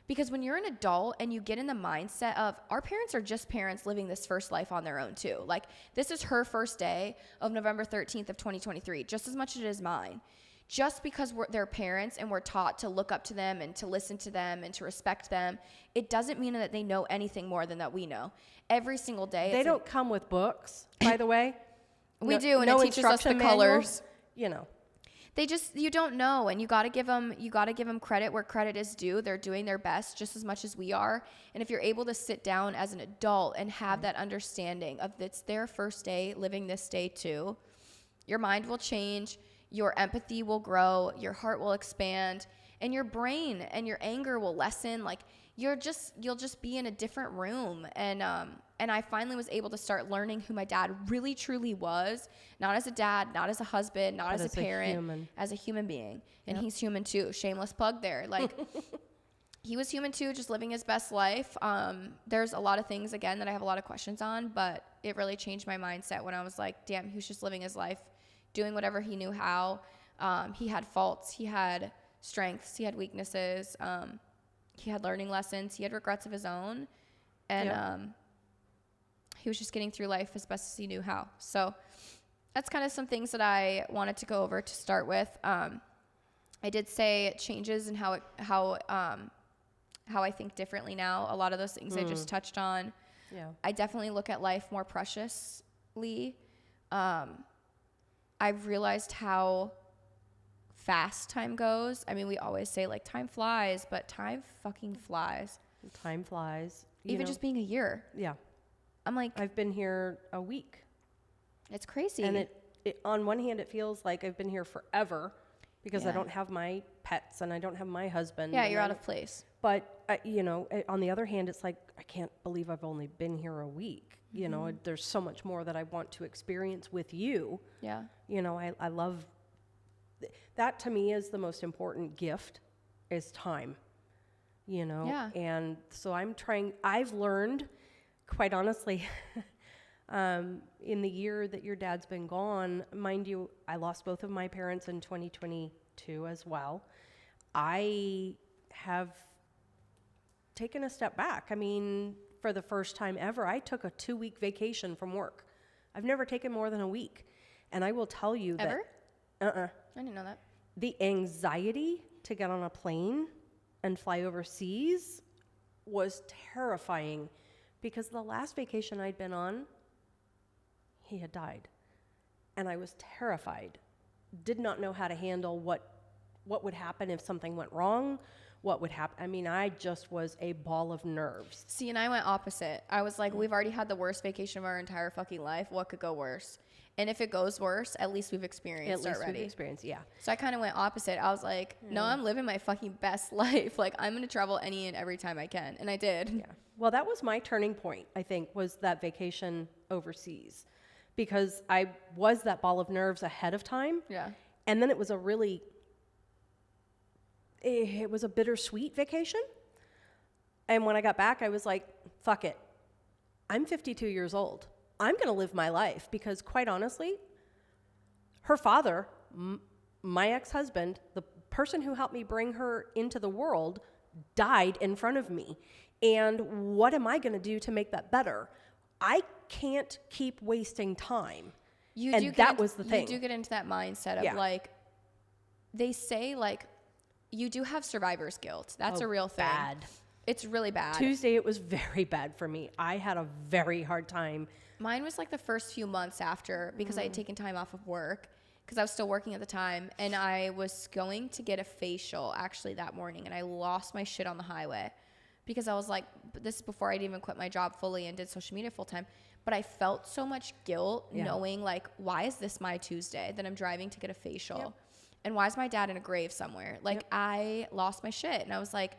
Because when you're an adult and you get in the mindset of our parents are just parents living this first life on their own too. Like this is her first day of November 13th of 2023, just as much as it is mine. Just because we're their parents and we're taught to look up to them and to listen to them and to respect them, it doesn't mean that they know anything more than that we know. Every single day. They don't come with books, by the way. We do, and it teaches us the colors. You know. You don't know, and you got to give them credit where credit is due. They're doing their best just as much as we are. And if you're able to sit down as an adult and have that understanding of it's their first day living this day too, your mind will change, your empathy will grow, your heart will expand, and your brain and your anger will lessen. Like you'll just be in a different room. And I finally was able to start learning who my dad really truly was, not as a dad, not as a husband, not as a parent, as a human being. And he's human too. Shameless plug there. Like he was human too, just living his best life. There's a lot of things, again, that I have a lot of questions on, but it really changed my mindset when I was like, damn, he was just living his life, doing whatever he knew how. He had faults, he had strengths, he had weaknesses. He had learning lessons, he had regrets of his own. And he was just getting through life as best as he knew how. So that's kind of some things that I wanted to go over to start with. I did say it changes in how I think differently now. A lot of those things I just touched on. Yeah. I definitely look at life more preciously. I've realized how fast time goes. I mean, we always say like time flies, but time fucking flies. Time flies. Even just being a year. Yeah. I'm like, I've been here a week. It's crazy. And it on one hand, it feels like I've been here forever because I don't have my pets and I don't have my husband. Yeah, you're out of place. But, on the other hand, it's like, I can't believe I've only been here a week. You know, there's so much more that I want to experience with you. Yeah. I love that. To me is the most important gift is time, Yeah. And so I've learned, quite honestly, in the year that your dad's been gone, mind you, I lost both of my parents in 2022 as well. I have taken a step back. I mean, for the first time ever, I took a 2-week vacation from work. I've never taken more than a week. And I will tell you Ever? that... I didn't know that. The anxiety to get on a plane and fly overseas was terrifying because the last vacation I'd been on, he had died. And I was terrified. Did not know how to handle what would happen if something went wrong, what would happen. I mean, I just was a ball of nerves. See, and I went opposite. I was like, we've already had the worst vacation of our entire fucking life. What could go worse? And if it goes worse, at least we've experienced already. Yeah. So I kind of went opposite. I was like, no, I'm living my fucking best life. Like, I'm going to travel any and every time I can. And I did. Yeah. Well, that was my turning point, I think, was that vacation overseas. Because I was that ball of nerves ahead of time. Yeah. And then it was a bittersweet vacation. And when I got back, I was like, fuck it. I'm 52 years old. I'm going to live my life because, quite honestly, her father, my ex-husband, the person who helped me bring her into the world, died in front of me. And what am I going to do to make that better? I can't keep wasting time. That was the thing. You do get into that mindset of like, they say like, you do have survivor's guilt. That's a real thing. Bad. It's really bad. Tuesday, it was very bad for me. I had a very hard time. Mine was like the first few months after because I had taken time off of work because I was still working at the time. And I was going to get a facial actually that morning. And I lost my shit on the highway because I was like, this is before I'd even quit my job fully and did social media full time. But I felt so much guilt knowing like, why is this my Tuesday that I'm driving to get a facial? Yep. And why is my dad in a grave somewhere? Like I lost my shit. And I was like,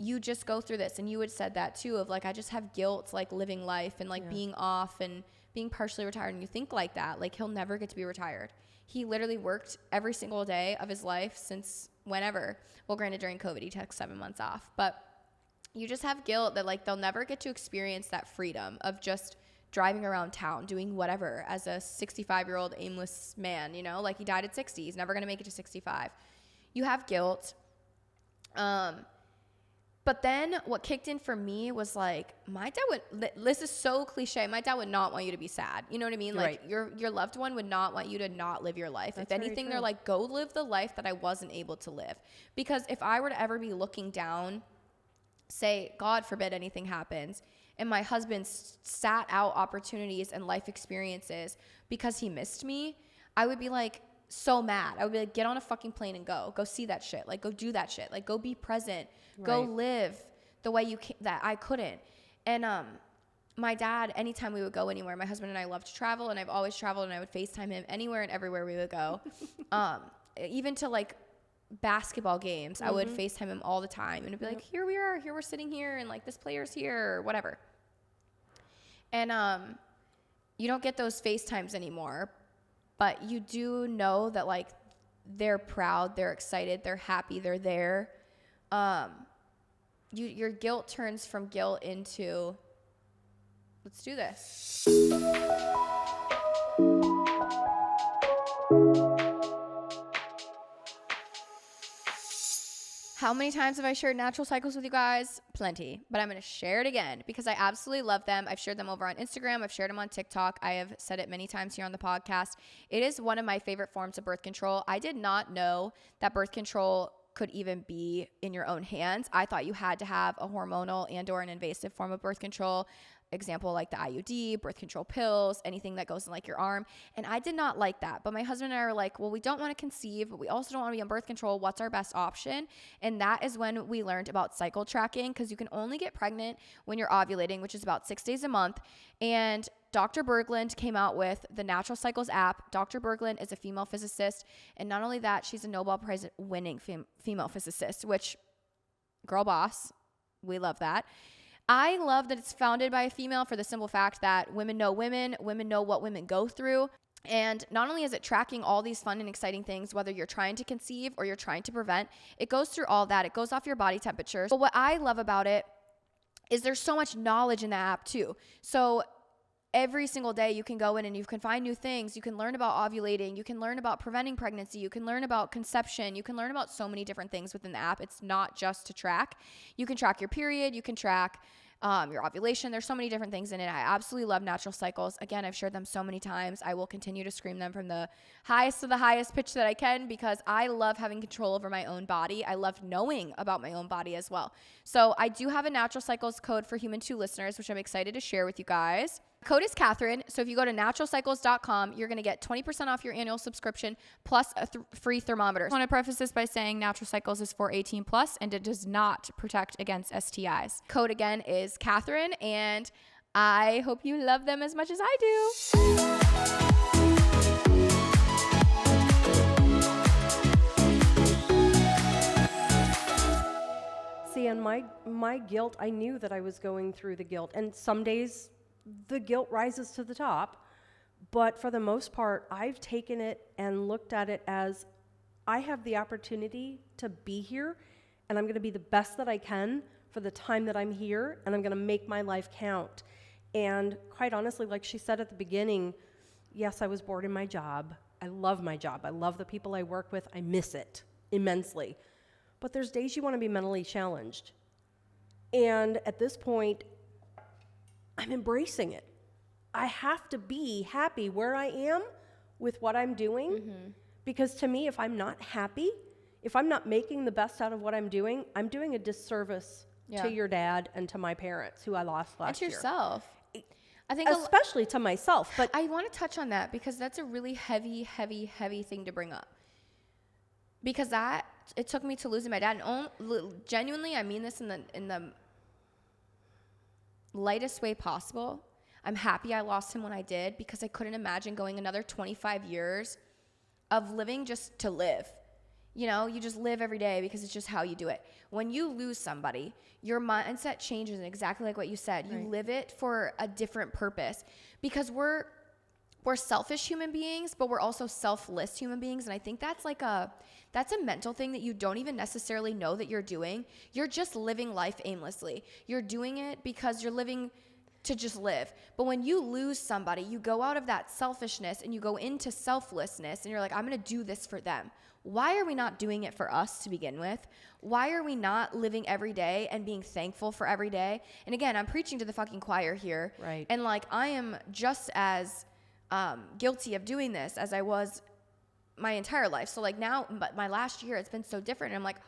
you just go through this. And you had said that too of like, I just have guilt, like living life and like being off and being partially retired. And you think like that, like he'll never get to be retired. He literally worked every single day of his life since whenever. Well, granted during COVID, he took 7 months off, but you just have guilt that like, they'll never get to experience that freedom of just driving around town, doing whatever as a 65-year-old aimless man, you know, like he died at 60. He's never going to make it to 65. You have guilt. But But then what kicked in for me was like, my dad would, this is so cliche, my dad would not want you to be sad. You know what I mean? Like your loved one would not want you to not live your life. If anything, they're like, go live the life that I wasn't able to live. Because if I were to ever be looking down, say, God forbid anything happens, and my husband sat out opportunities and life experiences because he missed me, I would be like, so mad. I would be like, get on a fucking plane and go see that shit. Like, go do that shit. Like, go be present. Go live the way that I couldn't. And my dad, anytime we would go anywhere, my husband and I love to travel, and I've always traveled, and I would FaceTime him anywhere and everywhere we would go. Even to like basketball games, I would FaceTime him all the time, and it'd be like, here we are, here we're sitting here, and like this player's here, or whatever. And you don't get those FaceTimes anymore, but you do know that like they're proud, they're excited, they're happy, they're there. Your guilt turns from guilt into, let's do this. How many times have I shared natural cycles with you guys? Plenty, but I'm going to share it again because I absolutely love them. I've shared them over on Instagram. I've shared them on TikTok. I have said it many times here on the podcast. It is one of my favorite forms of birth control. I did not know that birth control could even be in your own hands. I thought you had to have a hormonal and or an invasive form of birth control. Example, like the IUD, birth control pills, anything that goes in like your arm. And I did not like that. But my husband and I were like, well, we don't want to conceive, but we also don't want to be on birth control. What's our best option? And that is when we learned about cycle tracking, because you can only get pregnant when you're ovulating, which is about 6 days a month. And Dr. Berglund came out with the Natural Cycles app. Dr. Berglund is a female physicist. And not only that, she's a Nobel Prize winning female physicist, which, girl boss, we love that. I love that it's founded by a female for the simple fact that women know what women go through. And not only is it tracking all these fun and exciting things, whether you're trying to conceive or you're trying to prevent, it goes through all that. It goes off your body temperature. But what I love about it is there's so much knowledge in the app too. So every single day you can go in and you can find new things. You can learn about ovulating. You can learn about preventing pregnancy. You can learn about conception. You can learn about so many different things within the app. It's not just to track. You can track your period. You can track your ovulation. There's so many different things in it. I absolutely love Natural Cycles. Again, I've shared them so many times. I will continue to scream them from the highest to the highest pitch that I can because I love having control over my own body. I love knowing about my own body as well. So I do have a Natural Cycles code for Human 2 listeners, which I'm excited to share with you guys. Code is Catherine. So if you go to naturalcycles.com, you're going to get 20% off your annual subscription plus a free thermometer. I want to preface this by saying Natural Cycles is for 18 plus and it does not protect against STIs. Code again is Catherine, and I hope you love them as much as I do. See, and my guilt, I knew that I was going through the guilt, and some days the guilt rises to the top, but for the most part, I've taken it and looked at it as I have the opportunity to be here, and I'm going to be the best that I can for the time that I'm here, and I'm going to make my life count. And quite honestly, like she said at the beginning, yes, I was bored in my job. I love my job. I love the people I work with. I miss it immensely. But there's days you want to be mentally challenged. And at this point, I'm embracing it. I have to be happy where I am with what I'm doing, because to me, if I'm not happy, if I'm not making the best out of what I'm doing a disservice to your dad and to my parents who I lost last year. And to yourself. I think especially to myself. But I want to touch on that because that's a really heavy thing to bring up. Because it took me to losing my dad. And genuinely, I mean this in the lightest way possible. I'm happy I lost him when I did because I couldn't imagine going another 25 years of living just to live. You know, you just live every day because it's just how you do it. When you lose somebody, your mindset changes, and exactly like what you said. You live it for a different purpose because we're selfish human beings, but we're also selfless human beings. And I think that's a mental thing that you don't even necessarily know that you're doing. You're just living life aimlessly. You're doing it because you're living to just live. But when you lose somebody, you go out of that selfishness and you go into selflessness and you're like, I'm going to do this for them. why are we not doing it for us to begin with? Why are we not living every day and being thankful for every day? And again, I'm preaching to the fucking choir here. Right. And like, I am just as guilty of doing this as I was my entire life. So like now, but my last year, it's been so different. And I'm like,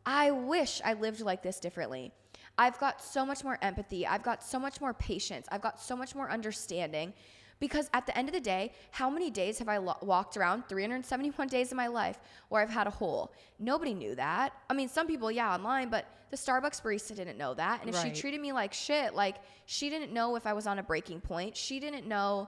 I wish I lived like this differently. I've got so much more empathy. I've got so much more patience. I've got so much more understanding. Because at the end of the day, how many days have I walked around? 371 days of my life where I've had a hole. Nobody knew that. I mean, some people, yeah, online, but the Starbucks barista didn't know that. And if she treated me like shit, like she didn't know if I was on a breaking point. She didn't know.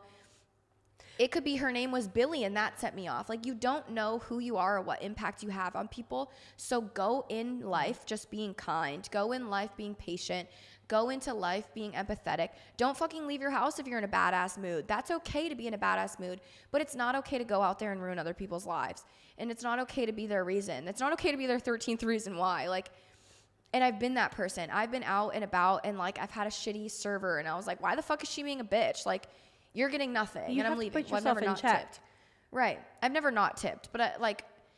It could be her name was Billy and that set me off. Like, you don't know who you are or what impact you have on people. So go in life just being kind. Go in life being patient. Go into life being empathetic. Don't fucking leave your house if you're in a badass mood. That's okay to be in a badass mood, but it's not okay to go out there and ruin other people's lives. And it's not okay to be their reason. It's not okay to be their 13th reason why. Like, and I've been that person. I've been out and about and like I've had a shitty server and I was like, why the fuck is she being a bitch? Like, you're getting nothing you and I'm leaving. Put yourself in check. Tipped. Right. I've never not tipped, but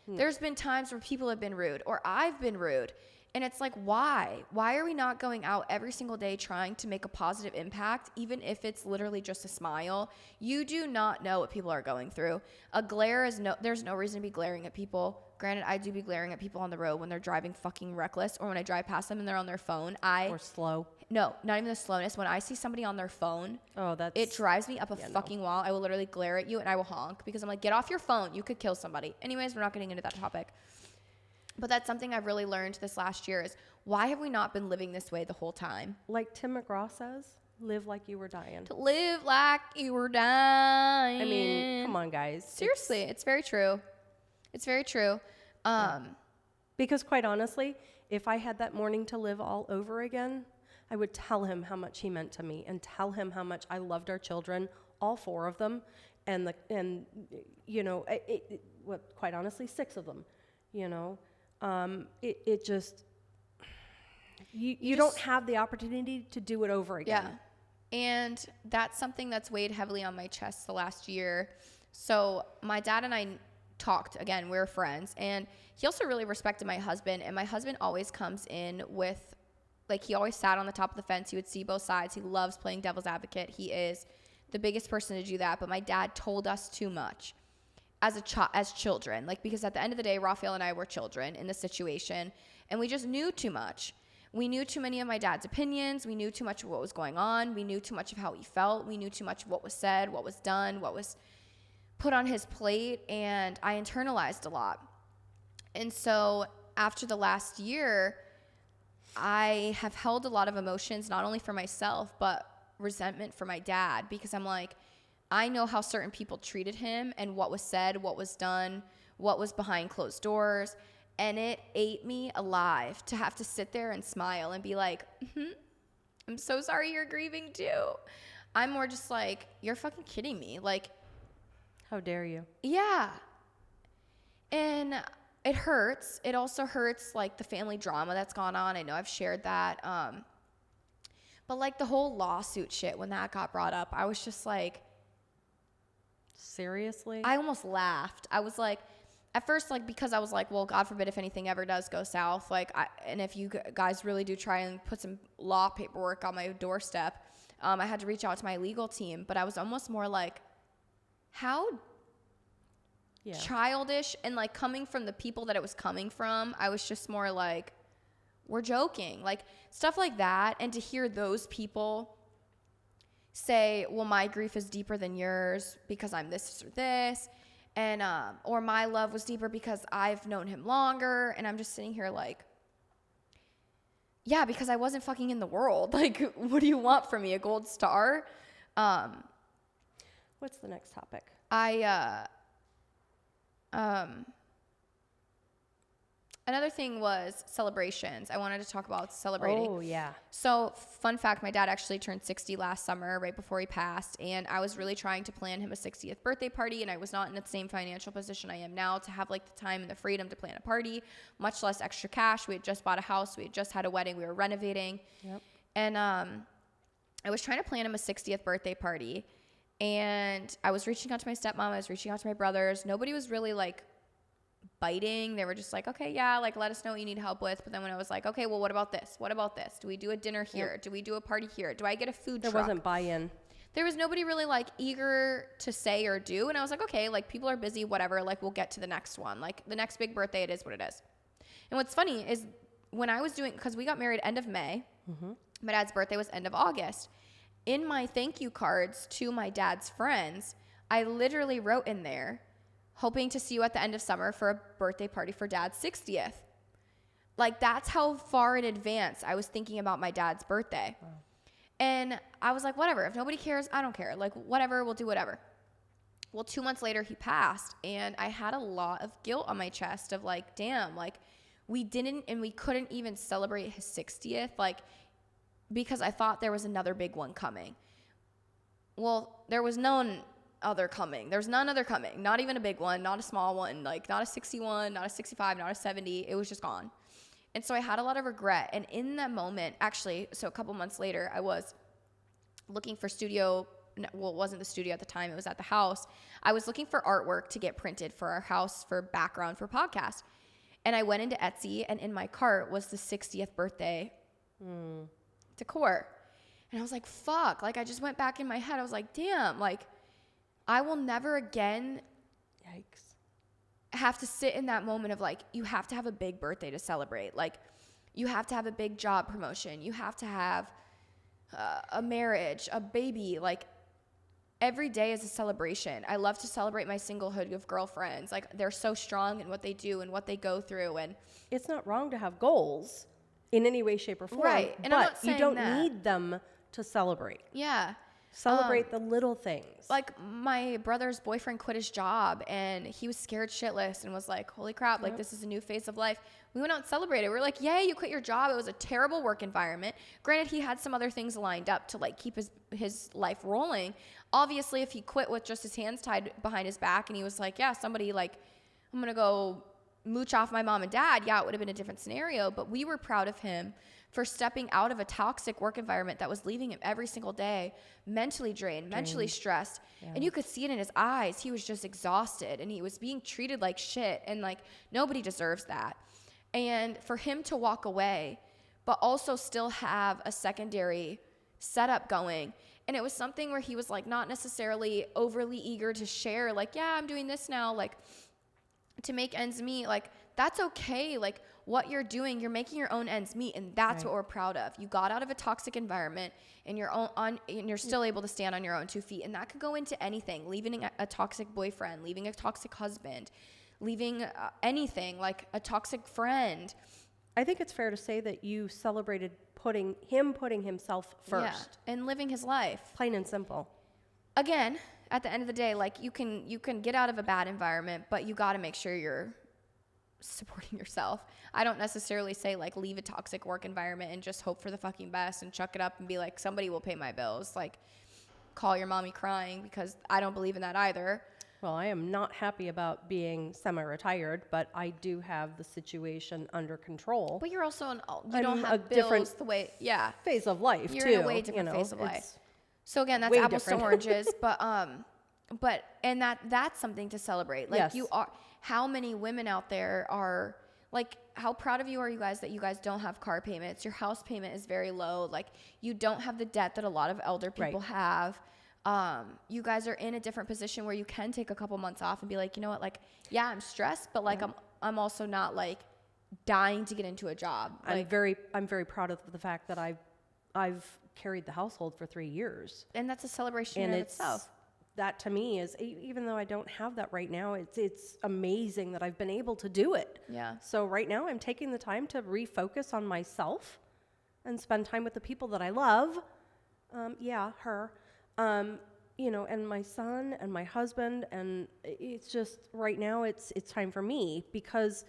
there's been times where people have been rude or I've been rude. And it's like, why? Why are we not going out every single day trying to make a positive impact, even if it's literally just a smile? You do not know what people are going through. A glare is there's no reason to be glaring at people. Granted, I do be glaring at people on the road when they're driving fucking reckless or when I drive past them and they're on their phone. Or slow. No, not even the slowness. When I see somebody on their phone, it drives me up a fucking wall. I will literally glare at you and I will honk because I'm like, get off your phone. You could kill somebody. Anyways, we're not getting into that topic. But that's something I've really learned this last year is why have we not been living this way the whole time? Like Tim McGraw says, live like you were dying. To live like you were dying. I mean, come on, guys. Seriously, it's very true. It's very true. Because quite honestly, if I had that morning to live all over again, I would tell him how much he meant to me and tell him how much I loved our children, all 4 of them, and quite honestly, 6 of them, you know. It just, you don't have the opportunity to do it over again. Yeah. And that's something that's weighed heavily on my chest the last year. So my dad and I talked again, we're friends, and he also really respected my husband. And my husband always comes in with, like, he always sat on the top of the fence. He would see both sides. He loves playing devil's advocate. He is the biggest person to do that. But my dad told us too much. As children, like, because at the end of the day, Raphael and I were children in the situation, and we just knew too much. We knew too many of my dad's opinions. We knew too much of what was going on. We knew too much of how he felt. We knew too much of what was said, what was done, what was put on his plate, and I internalized a lot. And so after the last year, I have held a lot of emotions, not only for myself, but resentment for my dad, because I'm like, I know how certain people treated him and what was said, what was done, what was behind closed doors. And it ate me alive to have to sit there and smile and be like, I'm so sorry you're grieving too. I'm more just like, you're fucking kidding me. Like, how dare you? Yeah. And it hurts. It also hurts, like, the family drama that's gone on. I know I've shared that. But like the whole lawsuit shit, when that got brought up, I was just like, seriously? I almost laughed. I was like, at first, like, because I was like, well, God forbid if anything ever does go south, like, and if you guys really do try and put some law paperwork on my doorstep, I had to reach out to my legal team. But I was almost more like, how childish, and like coming from the people that it was coming from, I was just more like, we're joking, like stuff like that. And to hear those people say, well, my grief is deeper than yours because I'm this or this, and or my love was deeper because I've known him longer, and I'm just sitting here like, yeah, because I wasn't fucking in the world. Like, what do you want from me, a gold star? What's the next topic? Another thing was celebrations. I wanted to talk about celebrating. Oh, yeah. So, fun fact, my dad actually turned 60 last summer, right before he passed, and I was really trying to plan him a 60th birthday party, and I was not in the same financial position I am now to have, like, the time and the freedom to plan a party, much less extra cash. We had just bought a house. We had just had a wedding. We were renovating. Yep. And I was trying to plan him a 60th birthday party, and I was reaching out to my stepmom. I was reaching out to my brothers. Nobody was really, like, biting. They were just like, okay, yeah, like let us know what you need help with. But then when I was like, okay, well, what about this? What about this? Do we do a dinner here? Do we do a party here? Do I get a food truck? There wasn't buy-in. There was nobody really like eager to say or do. And I was like, okay, like people are busy, whatever. Like we'll get to the next one. Like the next big birthday, it is what it is. And what's funny is when I was doing, because we got married end of May, my dad's birthday was end of August. In my thank you cards to my dad's friends, I literally wrote in there, hoping to see you at the end of summer for a birthday party for dad's 60th. Like that's how far in advance I was thinking about my dad's birthday. Wow. And I was like, whatever, if nobody cares, I don't care. Like whatever, we'll do whatever. Well, 2 months later he passed, and I had a lot of guilt on my chest of like, damn, like we didn't and we couldn't even celebrate his 60th, like because I thought there was another big one coming. Well, there was none other coming. There's none other coming. Not even a big one, not a small one, like not a 61, not a 65, not a 70. It was just gone. And so I had a lot of regret. And in that moment, actually, so a couple months later, I was looking for studio. Well, it wasn't the studio at the time. It was at the house. I was looking for artwork to get printed for our house for background for podcast. And I went into Etsy, and in my cart was the 60th birthday decor. And I was like, fuck. Like, I just went back in my head. I was like, damn, like, I will never again have to sit in that moment of like, you have to have a big birthday to celebrate. Like, you have to have a big job promotion. You have to have a marriage, a baby. Like, every day is a celebration. I love to celebrate my singlehood of girlfriends. Like, they're so strong in what they do and what they go through. And it's not wrong to have goals in any way, shape, or form. Right. And but I'm not saying you don't that. need them to celebrate. Yeah. Celebrate the little things. Like my brother's boyfriend quit his job and he was scared shitless and was like, holy crap, like this is a new phase of life. We went out and celebrated. We were like, yay, you quit your job. It was a terrible work environment. Granted, he had some other things lined up to like keep his life rolling. Obviously, if he quit with just his hands tied behind his back and he was like, yeah, somebody like, I'm going to go mooch off my mom and dad. Yeah, it would have been a different scenario, but we were proud of him for stepping out of a toxic work environment that was leaving him every single day, mentally drained, mentally stressed. Yeah. And you could see it in his eyes. He was just exhausted and he was being treated like shit. And like, nobody deserves that. And for him to walk away, but also still have a secondary setup going. And it was something where he was like, not necessarily overly eager to share, like, yeah, I'm doing this now, like to make ends meet. Like, that's okay. Like, what you're doing, you're making your own ends meet, and that's what we're proud of. You got out of a toxic environment, and and you're still able to stand on your own 2 feet. And that could go into anything: leaving a toxic boyfriend, leaving a toxic husband, leaving anything, like a toxic friend. I think it's fair to say that you celebrated putting himself first, and living his life, plain and simple. Again, at the end of the day, like you can get out of a bad environment, but you got to make sure you're supporting yourself. I don't necessarily say like leave a toxic work environment and just hope for the fucking best and chuck it up and be like, somebody will pay my bills. Like, call your mommy crying, because I don't believe in that either. Well, I am not happy about being semi-retired, but I do have the situation under control. But you're also you don't have bills the way phase of life. You're too, in a way different phase of life. So again, that's apples to oranges, but and that's something to celebrate. Like you are. How many women out there are like, how proud of you are you guys that you guys don't have car payments? Your house payment is very low. Like, you don't have the debt that a lot of elder people have. You guys are in a different position where you can take a couple months off and be like, you know what, like, yeah, I'm stressed, but like I'm also not like dying to get into a job. I'm very proud of the fact that I've carried the household for 3 years. And that's a celebration in itself. That to me is, even though I don't have that right now, it's amazing that I've been able to do it. Yeah. So right now I'm taking the time to refocus on myself and spend time with the people that I love. Her. And my son and my husband, and it's just right now it's time for me, because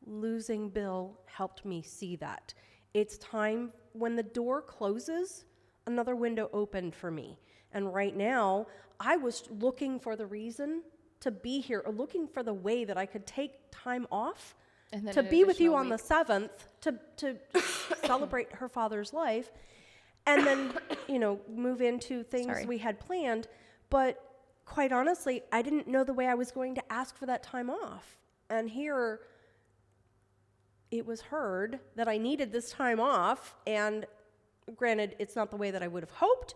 losing Bill helped me see that. It's time, when the door closes, another window opened for me. And right now, I was looking for the reason to be here, or looking for the way that I could take time off to be with you on the 7th to celebrate her father's life, and then, move into things we had planned. But quite honestly, I didn't know the way I was going to ask for that time off. And here it was heard that I needed this time off. And granted, it's not the way that I would have hoped,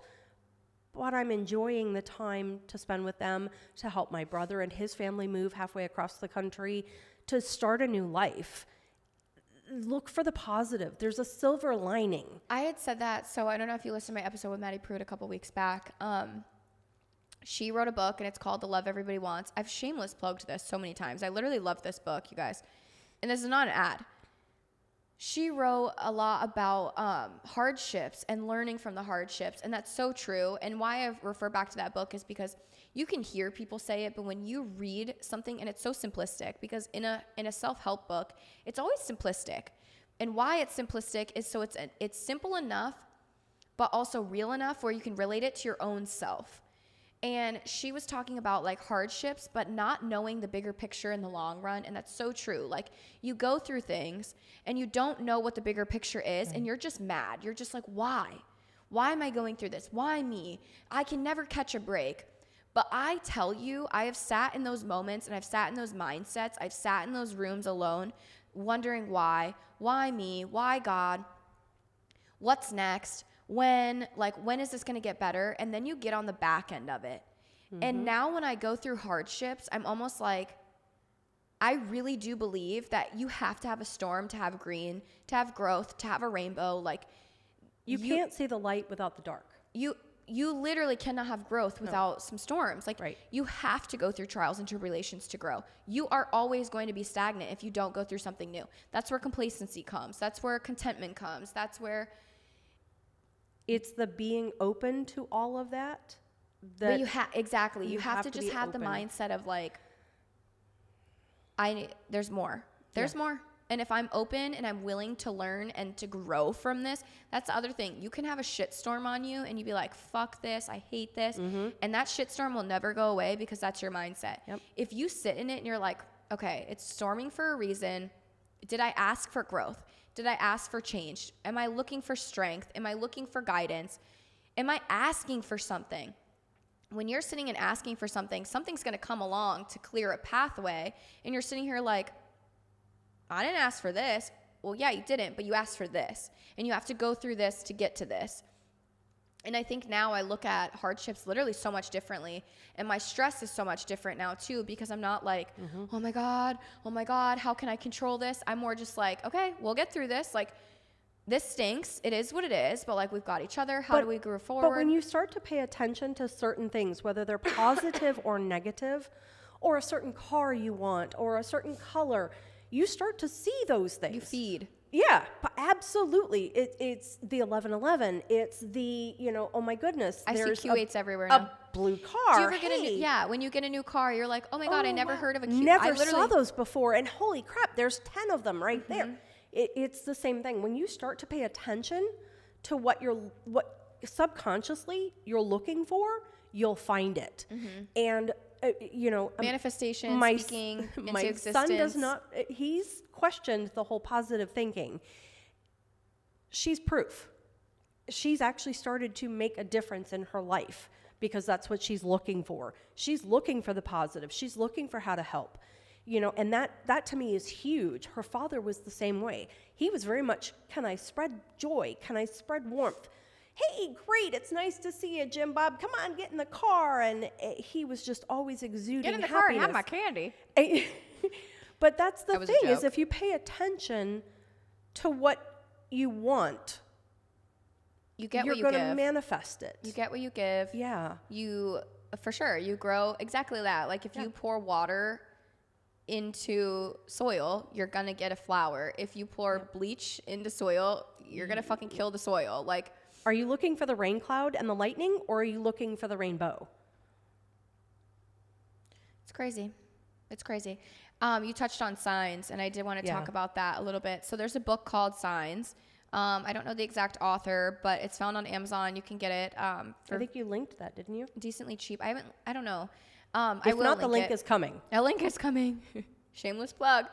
but I'm enjoying the time to spend with them, to help my brother and his family move halfway across the country, to start a new life. Look for the positive. There's a silver lining. I had said that, so I don't know if you listened to my episode with Maddie Pruitt a couple weeks back. She wrote a book, and it's called The Love Everybody Wants. I've shameless plugged this so many times. I literally love this book, you guys. And this is not an ad. She wrote a lot about hardships and learning from the hardships, and that's so true. And why I refer back to that book is because you can hear people say it, but when you read something, and it's so simplistic, because in a self-help book, it's always simplistic. And why it's simplistic is so it's simple enough, but also real enough where you can relate it to your own self. And she was talking about like hardships, but not knowing the bigger picture in the long run. And that's so true. Like you go through things and you don't know what the bigger picture is, and you're just mad. You're just like, why? Why am I going through this? Why me? I can never catch a break. But I tell you, I have sat in those moments, and I've sat in those mindsets. I've sat in those rooms alone wondering why me? Why God? What's next? When is this going to get better? And then you get on the back end of it. Mm-hmm. And now when I go through hardships, I'm almost like, I really do believe that you have to have a storm to have green, to have growth, to have a rainbow. Like you can't see the light without the dark. You literally cannot have growth without some storms. Like right. You have to go through trials and tribulations to grow. You are always going to be stagnant if you don't go through something new. That's where complacency comes. That's where contentment comes. That's where it's the being open to all of that. But exactly. You have to just have the mindset of like, there's more. There's more. And if I'm open and I'm willing to learn and to grow from this, that's the other thing. You can have a shitstorm on you and you be like, fuck this, I hate this. Mm-hmm. And that shitstorm will never go away because that's your mindset. Yep. If you sit in it and you're like, okay, it's storming for a reason. Did I ask for growth? Did I ask for change? Am I looking for strength? Am I looking for guidance? Am I asking for something? When you're sitting and asking for something, something's going to come along to clear a pathway. And you're sitting here like, I didn't ask for this. Well, yeah, you didn't, but you asked for this. And you have to go through this to get to this. And I think now I look at hardships literally so much differently. And my stress is so much different now too, because I'm not like, oh my God, how can I control this? I'm more just like, okay, we'll get through this. Like, this stinks. It is what it is, but like we've got each other. How do we grow forward? But when you start to pay attention to certain things, whether they're positive or negative, or a certain car you want, or a certain color, you start to see those things. You feed. Yeah, absolutely. It's the 1111. It's the, oh my goodness. I there's see Q8s everywhere now. A blue car. Do you ever get when you get a new car, you're like, oh my God, I never heard of a Q8. Never saw those before. And holy crap, there's 10 of them right there. It's the same thing. When you start to pay attention to what subconsciously you're looking for, you'll find it. And manifestation, speaking into my existence. son does not, he's questioned the whole positive thinking. She's proof. She's actually started to make a difference in her life because that's what she's looking for. She's looking for the positive. She's looking for how to help. And that to me is huge. Her father was the same way. He was very much, can I spread joy? Can I spread warmth? Hey, great, it's nice to see you, Jim Bob. Come on, get in the car. And he was just always exuding Get in the happiness. car and have my candy. But that's the that thing, is if you pay attention to what you want, you're going to manifest it. You get what you give. Yeah. For sure, you grow exactly that. Like if you pour water into soil, you're going to get a flower. If you pour bleach into soil, you're going to fucking kill the soil. Like, are you looking for the rain cloud and the lightning, or are you looking for the rainbow? It's crazy. You touched on signs, and I did want to talk about that a little bit. So there's a book called Signs. I don't know the exact author, but it's found on Amazon. You can get it for I think you linked that, didn't you? Decently cheap. I don't know. If not, the link is coming. A link is coming. Shameless plug.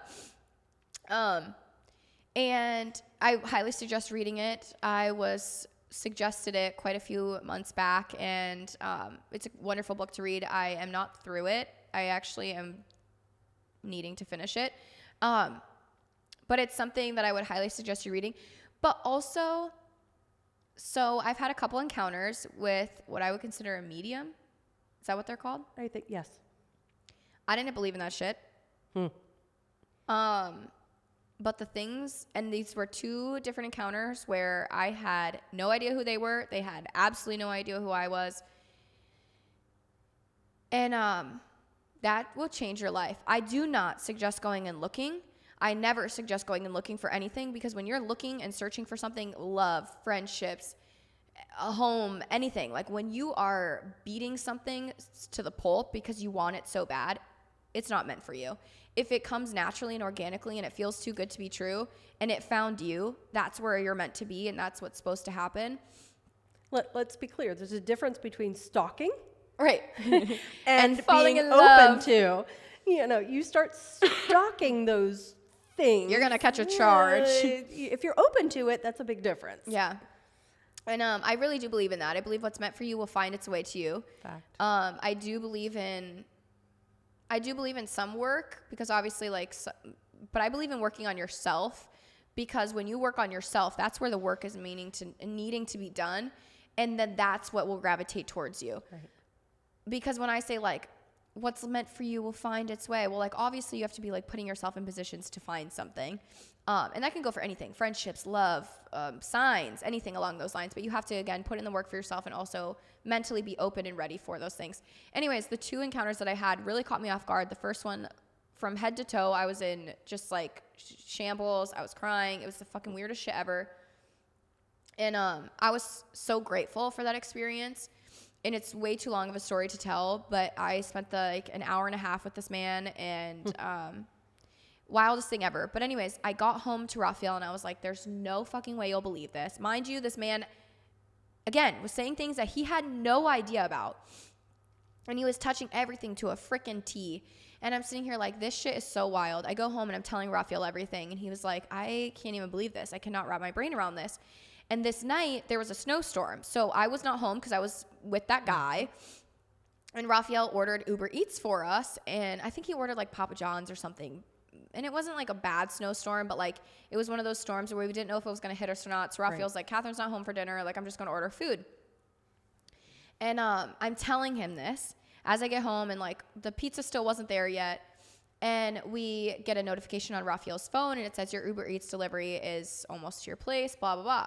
And I highly suggest reading it. I was suggested it quite a few months back, and it's a wonderful book to read. I am not through it. I actually am needing to finish it. But it's something that I would highly suggest you reading. But also, so I've had a couple encounters with what I would consider a medium. Is that what they're called? I think, yes. I didn't believe in that shit. But the things, and these were 2 different encounters where I had no idea who they were. They had absolutely no idea who I was. And that will change your life. I do not suggest going and looking. I never suggest going and looking for anything, because when you're looking and searching for something, love, friendships, a home, anything, like when you are beating something to the pulp because you want it so bad, it's not meant for you. If it comes naturally and organically and it feels too good to be true and it found you, that's where you're meant to be, and that's what's supposed to happen. Let's be clear. There's a difference between stalking, right, and falling being in love. open to. You start stalking those things. You're gonna catch a charge. If you're open to it, that's a big difference. Yeah. And I really do believe in that. I believe what's meant for you will find its way to you. Fact. I do believe in some work, because obviously, but I believe in working on yourself, because when you work on yourself, that's where the work is needing to be done, and then that's what will gravitate towards you. Right. Because when I say what's meant for you will find its way, well, obviously you have to be putting yourself in positions to find something, and that can go for anything: friendships, love, signs, anything along those lines. But you have to, again, put in the work for yourself and also mentally be open and ready for those things. Anyways, the 2 encounters that I had really caught me off guard. The first one, from head to toe, I was in just shambles. I was crying. It was the fucking weirdest shit ever. And I was so grateful for that experience. And it's way too long of a story to tell, but I spent an hour and a half with this man, and wildest thing ever. But anyways, I got home to Raphael and I was like, there's no fucking way you'll believe this. Mind you, this man, again, was saying things that he had no idea about. And he was touching everything to a freaking T. And I'm sitting here this shit is so wild. I go home and I'm telling Raphael everything. And he was like, I can't even believe this. I cannot wrap my brain around this. And this night, there was a snowstorm. So I was not home because I was with that guy. And Raphael ordered Uber Eats for us. And I think he ordered Papa John's or something. And it wasn't a bad snowstorm, but it was one of those storms where we didn't know if it was going to hit us or not. So Raphael's like, Catherine's not home for dinner. I'm just going to order food. And I'm telling him this as I get home, and the pizza still wasn't there yet. And we get a notification on Raphael's phone, and it says your Uber Eats delivery is almost to your place, blah, blah, blah.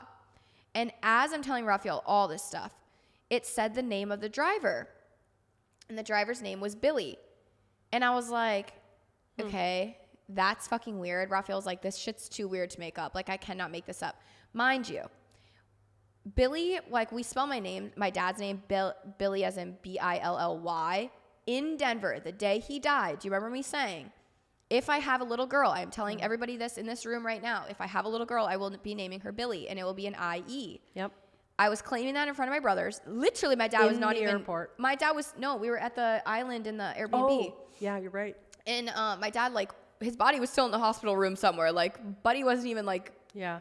And as I'm telling Raphael all this stuff, it said the name of the driver. And the driver's name was Billy. And I was like, okay, that's fucking weird. Raphael's like, this shit's too weird to make up. I cannot make this up. Mind you, Billy, we spell my dad's name, Billy as in Billy, in Denver, the day he died. Do you remember me saying, if I have a little girl, I am telling everybody this in this room right now, if I have a little girl, I will be naming her Billy, and it will be an IE. Yep. I was claiming that in front of my brothers. Literally, my dad was not even. Airport. My dad was, no, we were at the island in the Airbnb. Oh, yeah, you're right. And my dad, his body was still in the hospital room somewhere. Buddy wasn't even,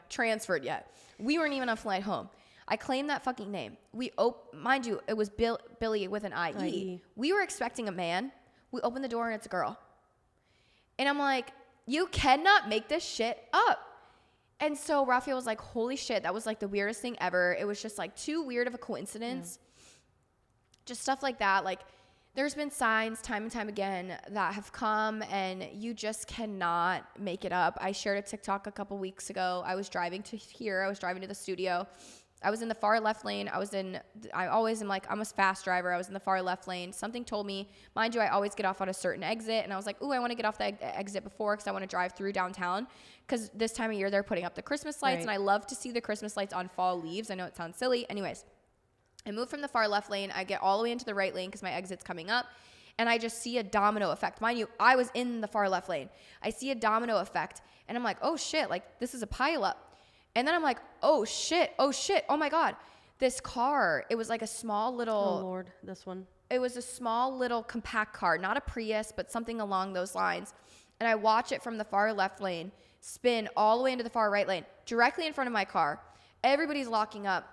transferred yet. We weren't even on flight home. I claimed that fucking name. Mind you, it was Billy with an IE. We were expecting a man. We opened the door, and it's a girl. And I'm like, you cannot make this shit up. And so Raphael was like, holy shit, that was the weirdest thing ever. It was just too weird of a coincidence. Just stuff like that. There's been signs time and time again that have come, and you just cannot make it up. I shared a TikTok a couple weeks ago. I was driving to here. I was driving to the studio. I was in the far left lane. I always am I'm a fast driver. I was in the far left lane. Something told me, mind you, I always get off on a certain exit. And I was like, ooh, I want to get off the exit before because I want to drive through downtown. Because this time of year, they're putting up the Christmas lights. Right. And I love to see the Christmas lights on fall leaves. I know it sounds silly. Anyways, I move from the far left lane. I get all the way into the right lane because my exit's coming up. And I just see a domino effect. Mind you, I was in the far left lane. I see a domino effect. And I'm like, oh, shit, this is a pileup. And then I'm like, oh shit, oh my God. This car, it was a small little. Oh Lord, this one. It was a small little compact car, not a Prius, but something along those lines. And I watch it from the far left lane spin all the way into the far right lane, directly in front of my car. Everybody's locking up.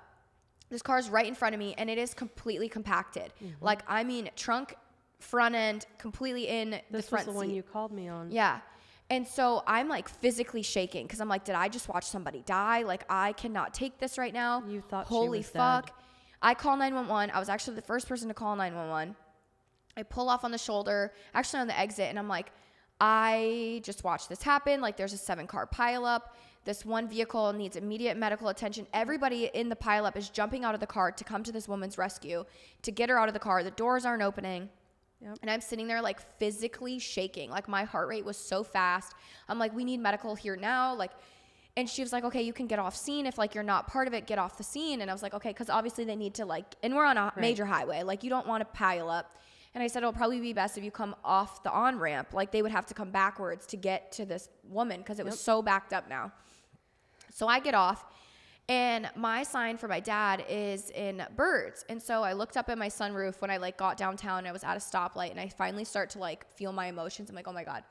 This car's right in front of me, and it is completely compacted. Mm-hmm. Trunk front end, completely in the front seat. This was the one you called me on. Yeah. And so I'm like physically shaking because I'm like, did I just watch somebody die? Like, I cannot take this right now. You thought holy she was fuck. dead. I call 911. I was actually the first person to call 911. I pull off on the shoulder, actually on the exit, and I'm like, I just watched this happen. Like, there's a 7-car pileup. This one vehicle needs immediate medical attention. Everybody in the pileup is jumping out of the car to come to this woman's rescue, to get her out of the car. The doors aren't opening. Yep. And I'm sitting there like physically shaking. Like, my heart rate was so fast. I'm like, we need medical here now. Like, and she was like, okay, you can get off scene. If like you're not part of it, get off the scene. And I was like, okay, because obviously they need to like, and we're on a major highway. Like, you don't want to pile up. And I said, it'll probably be best if you come off the on-ramp. Like, they would have to come backwards to get to this woman because it was so backed up now. So I get off, and my sign for my dad is in birds. And so I looked up at my sunroof when I like got downtown, and I was at a stoplight, and I finally start to like feel my emotions. I'm like, oh my God.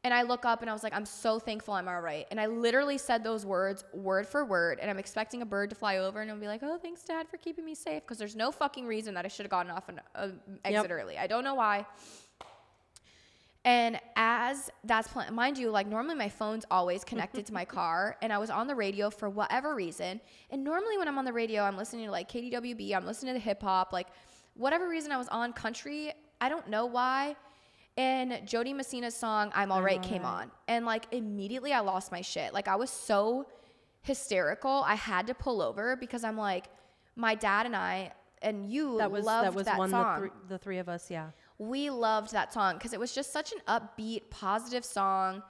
And I look up and I was like, I'm so thankful I'm all right. And I literally said those words word for word. And I'm expecting a bird to fly over and it'll be like, oh, thanks, Dad, for keeping me safe. Because there's no fucking reason that I should have gotten off an exit early. I don't know why. And as that's mind you, like, normally my phone's always connected to my car. And I was on the radio for whatever reason. And normally when I'm on the radio, I'm listening to like KDWB. I'm listening to the hip hop. Like, whatever reason I was on country, I don't know why. And Jody Messina's song, I'm All Right, came on. And like, immediately I lost my shit. Like, I was so hysterical. I had to pull over because I'm like, my dad and I, and you loved that song. The three of us, yeah. We loved that song because it was just such an upbeat, positive song.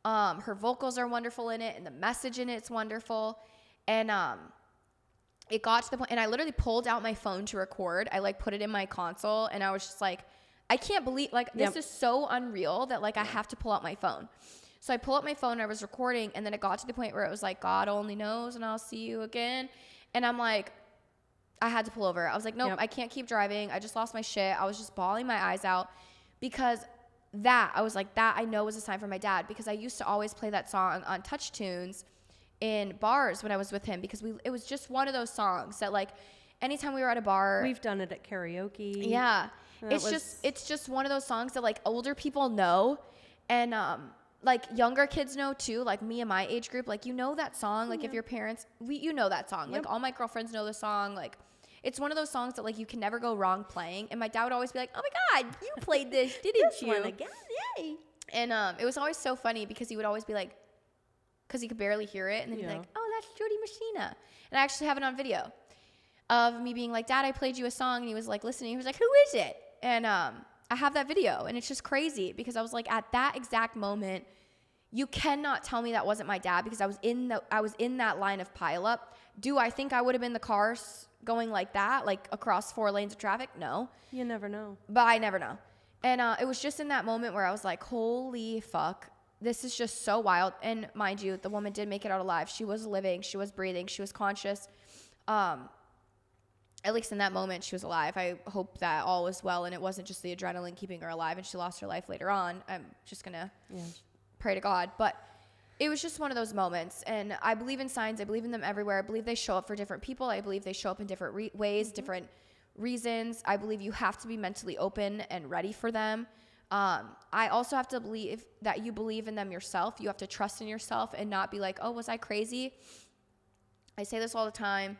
Her vocals are wonderful in it, and the message in it's wonderful. And it got to the point, and I literally pulled out my phone to record. I like put it in my console, and I was just like, I can't believe, like, this is so unreal that, like, I have to pull out my phone. So I pull out my phone, and I was recording, and then it got to the point where it was like, God only knows, and I'll see you again. And I'm like, I had to pull over. I was like, nope, I can't keep driving. I just lost my shit. I was just bawling my eyes out because I was like, that I know was a sign from my dad, because I used to always play that song on Touch Tunes in bars when I was with him, because it was just one of those songs that, like, anytime we were at a bar. We've done it at karaoke. Yeah. It's just one of those songs that like older people know, and like younger kids know too, like me and my age group. Like, you know that song, like if your parents, you know that song. Like, all my girlfriends know the song. Like, it's one of those songs that like you can never go wrong playing. And my dad would always be like, oh my God, you played this, didn't you? One again, yay. And it was always so funny because he would always be like, because he could barely hear it, and then he'd be like, oh, that's Jody Messina. And I actually have it on video of me being like, Dad, I played you a song. And he was like listening. He was like, who is it? And I have that video, and it's just crazy because I was like, at that exact moment, you cannot tell me that wasn't my dad, because I was in that line of pileup. Do I think I would have been the cars going like that, like across 4 lanes of traffic? No. You never know. But I never know. And it was just in that moment where I was like, holy fuck, this is just so wild. And mind you, the woman did make it out alive. She was living. She was breathing. She was conscious. At least in that moment, she was alive. I hope that all was well, and it wasn't just the adrenaline keeping her alive and she lost her life later on. I'm just going to pray to God. But it was just one of those moments. And I believe in signs. I believe in them everywhere. I believe they show up for different people. I believe they show up in different ways, different reasons. I believe you have to be mentally open and ready for them. I also have to believe that you believe in them yourself. You have to trust in yourself and not be like, oh, was I crazy? I say this all the time.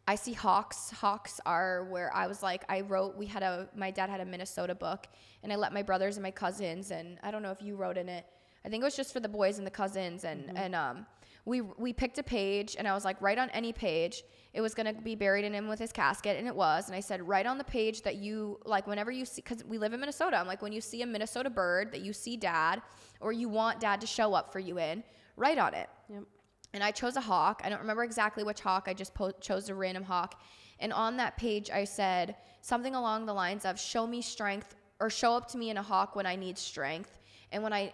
I see hawks. Hawks are where I was like, my dad had a Minnesota book, and I let my brothers and my cousins, and I don't know if you wrote in it. I think it was just for the boys and the cousins. And we picked a page, and I was like, write on any page. It was going to be buried in him with his casket, and it was. And I said, write on the page that you, like, whenever you see, because we live in Minnesota, I'm like, when you see a Minnesota bird that you see Dad, or you want Dad to show up for you in, write on it. Yep. And I chose a hawk. I don't remember exactly which hawk. I just chose a random hawk. And on that page, I said something along the lines of, show me strength, or show up to me in a hawk when I need strength, and when I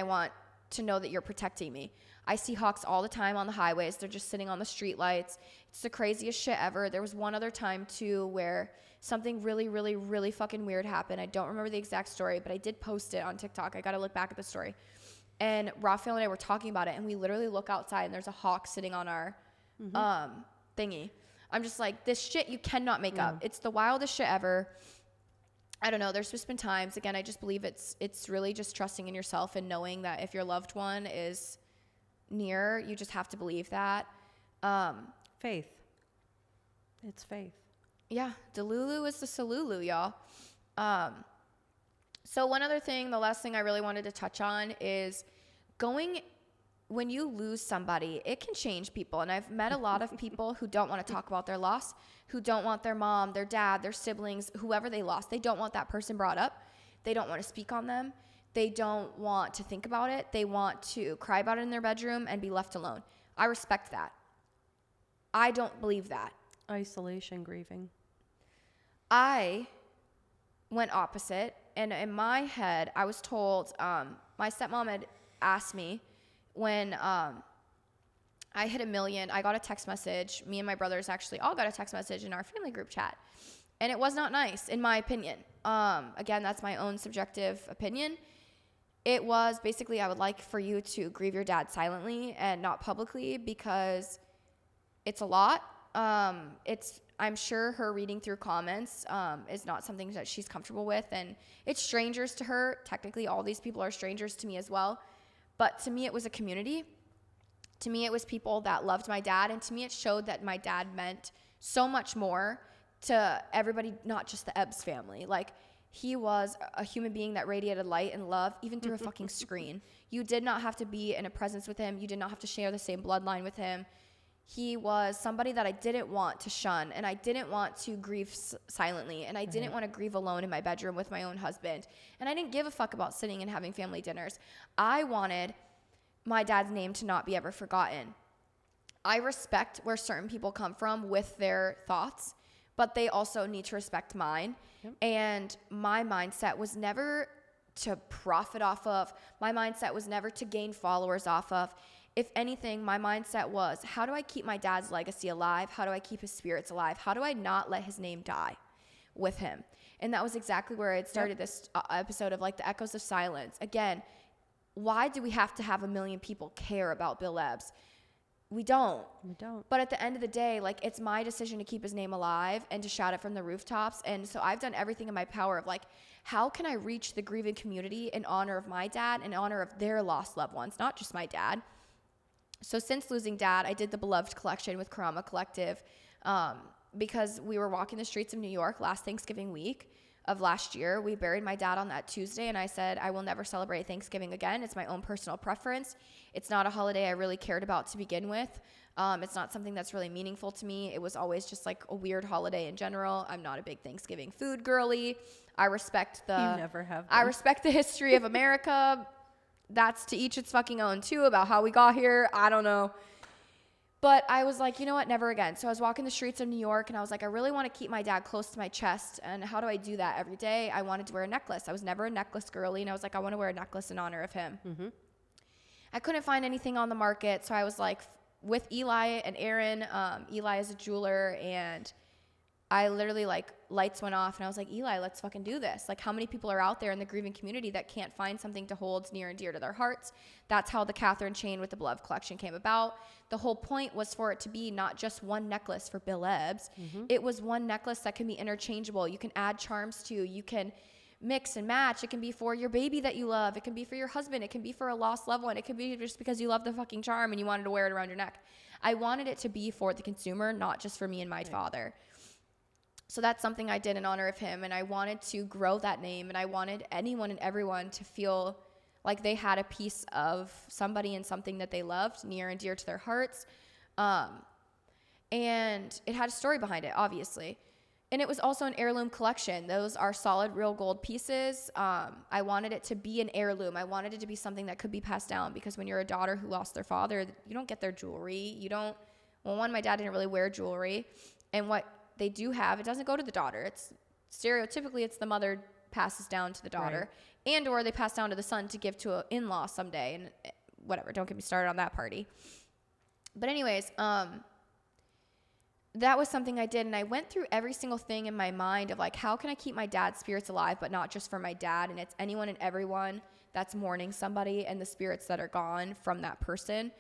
want to know that you're protecting me. I see hawks all the time on the highways. They're just sitting on the street lights. It's the craziest shit ever. There was one other time too where something really, really, really fucking weird happened. I don't remember the exact story, but I did post it on TikTok. I got to look back at the story. And Raphael and I were talking about it, and we literally look outside, and there's a hawk sitting on our thingy. I'm just like, this shit you cannot make up. It's the wildest shit ever. I don't know. There's just been times, again, I just believe it's really just trusting in yourself and knowing that if your loved one is near, you just have to believe that. Faith. It's faith. Yeah. Delulu is the Salulu, y'all. So one other thing, the last thing I really wanted to touch on is when you lose somebody, it can change people. And I've met a lot of people who don't want to talk about their loss, who don't want their mom, their dad, their siblings, whoever they lost. They don't want that person brought up. They don't want to speak on them. They don't want to think about it. They want to cry about it in their bedroom and be left alone. I respect that. I don't believe that. Isolation grieving. I went opposite. And in my head, I was told, my stepmom had asked me when I hit 1 million, I got a text message. Me and my brothers actually all got a text message in our family group chat. And it was not nice, in my opinion. Again, that's my own subjective opinion. It was basically, I would like for you to grieve your dad silently and not publicly because it's a lot. I'm sure her reading through comments is not something that she's comfortable with, and it's strangers to her. Technically, all these people are strangers to me as well. But to me, it was a community. To me, it was people that loved my dad, and to me, it showed that my dad meant so much more to everybody, not just the Ebbs family. Like, he was a human being that radiated light and love, even through a fucking screen. You did not have to be in a presence with him. You did not have to share the same bloodline with him. He was somebody that I didn't want to shun, and I didn't want to grieve silently, and I didn't want to grieve alone in my bedroom with my own husband. And I didn't give a fuck about sitting and having family dinners. I wanted my dad's name to not be ever forgotten. I respect where certain people come from with their thoughts, but they also need to respect mine. Yep. And my mindset was never to profit off of. My mindset was never to gain followers off of. If anything, my mindset was, how do I keep my dad's legacy alive? How do I keep his spirits alive? How do I not let his name die with him? And that was exactly where it started. This episode of like the Echoes of Silence. Again, why do we have to have 1 million people care about Bill Ebbs? We don't. But at the end of the day, like, it's my decision to keep his name alive and to shout it from the rooftops. And so I've done everything in my power of like, how can I reach the grieving community in honor of my dad, in honor of their lost loved ones, not just my dad. So since losing dad, I did the Beloved collection with Karama Collective because we were walking the streets of New York last Thanksgiving week of last year. We buried my dad on that Tuesday, and I said, I will never celebrate Thanksgiving again. It's my own personal preference. It's not a holiday I really cared about to begin with. It's not something that's really meaningful to me. It was always just like a weird holiday in general. I'm not a big Thanksgiving food girly. I respect You never have been. I respect the history of America. That's to each its fucking own too, about how we got here. I don't know. But I was like, you know what? Never again. So I was walking the streets of New York, and I was like, I really want to keep my dad close to my chest. And how do I do that every day? I wanted to wear a necklace. I was never a necklace girly, and I was like, I want to wear a necklace in honor of him. Mm-hmm. I couldn't find anything on the market, so I was like, with Eli and Aaron. Eli is a jeweler, and I literally, like, lights went off, and I was like, Eli, let's fucking do this. Like, how many people are out there in the grieving community that can't find something to hold near and dear to their hearts? That's how the Catherine chain with the Beloved collection came about. The whole point was for it to be not just one necklace for Bill Ebbs. Mm-hmm. It was one necklace that can be interchangeable. You can add charms to. You can mix and match. It can be for your baby that you love. It can be for your husband. It can be for a lost loved one. It can be just because you love the fucking charm and you wanted to wear it around your neck. I wanted it to be for the consumer, not just for me and my father. So that's something I did in honor of him, and I wanted to grow that name, and I wanted anyone and everyone to feel like they had a piece of somebody and something that they loved near and dear to their hearts. And it had a story behind it, obviously. And it was also an heirloom collection. Those are solid real gold pieces. I wanted it to be an heirloom. I wanted it to be something that could be passed down, because when you're a daughter who lost their father, you don't get their jewelry. My dad didn't really wear jewelry. And what they do have, it doesn't go to the daughter. It's stereotypically, it's the mother passes down to the daughter, right, and or they pass down to the son to give to an in-law someday, and whatever, don't get me started on that party. But anyways, that was something I did, and I went through every single thing in my mind of like, how can I keep my dad's spirits alive, but not just for my dad, and it's anyone and everyone that's mourning somebody and the spirits that are gone from that person.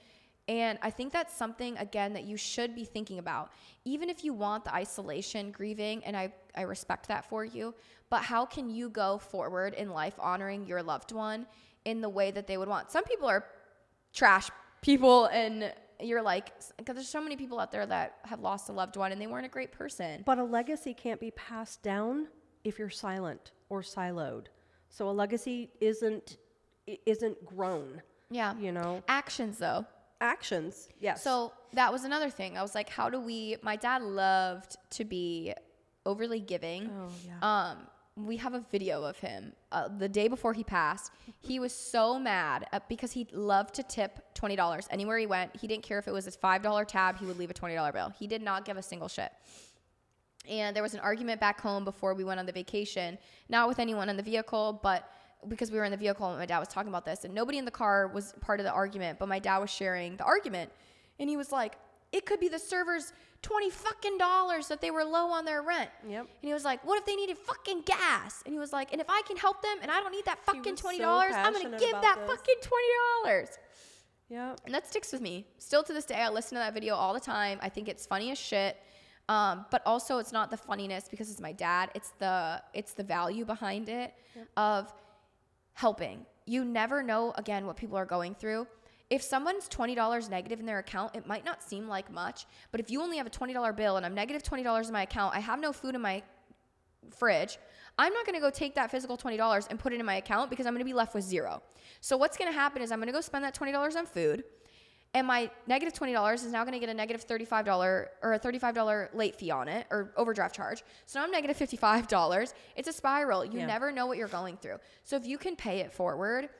And I think that's something, again, that you should be thinking about. Even if you want the isolation, grieving, and I respect that for you, but how can you go forward in life honoring your loved one in the way that they would want? Some people are trash people, and you're like, because there's so many people out there that have lost a loved one and they weren't a great person. But a legacy can't be passed down if you're silent or siloed. So a legacy isn't grown. Yeah. You know? Actions, though. Actions, yes. So that was another thing. I was like, my dad loved to be overly giving. Oh, yeah. We have a video of him the day before he passed. He was so mad because he loved to tip $20 anywhere he went. He didn't care if it was a $5 tab. He would leave a $20 bill. He did not give a single shit. And there was an argument back home before we went on the vacation, not with anyone in the vehicle, but because we were in the vehicle and my dad was talking about this, and nobody in the car was part of the argument, but my dad was sharing the argument, and he was like, it could be the servers $20 fucking that they were low on their rent. Yep. And he was like, what if they needed fucking gas? And he was like, and if I can help them and I don't need that fucking $20, I'm going to give that fucking $20. Yeah. And that sticks with me. Still to this day, I listen to that video all the time. I think it's funny as shit. But also it's not the funniness because it's my dad. It's the value behind it of helping. You never know, again, what people are going through. If someone's $20 negative in their account, it might not seem like much, but if you only have a $20 bill and I'm negative $20 in my account, I have no food in my fridge, I'm not going to go take that physical $20 and put it in my account because I'm going to be left with zero. So what's going to happen is I'm going to go spend that $20 on food, and my negative $20 is now going to get a negative $35 or a $35 late fee on it, or overdraft charge. So now I'm negative $55. It's a spiral. You never know what you're going through. So if you can pay it forward,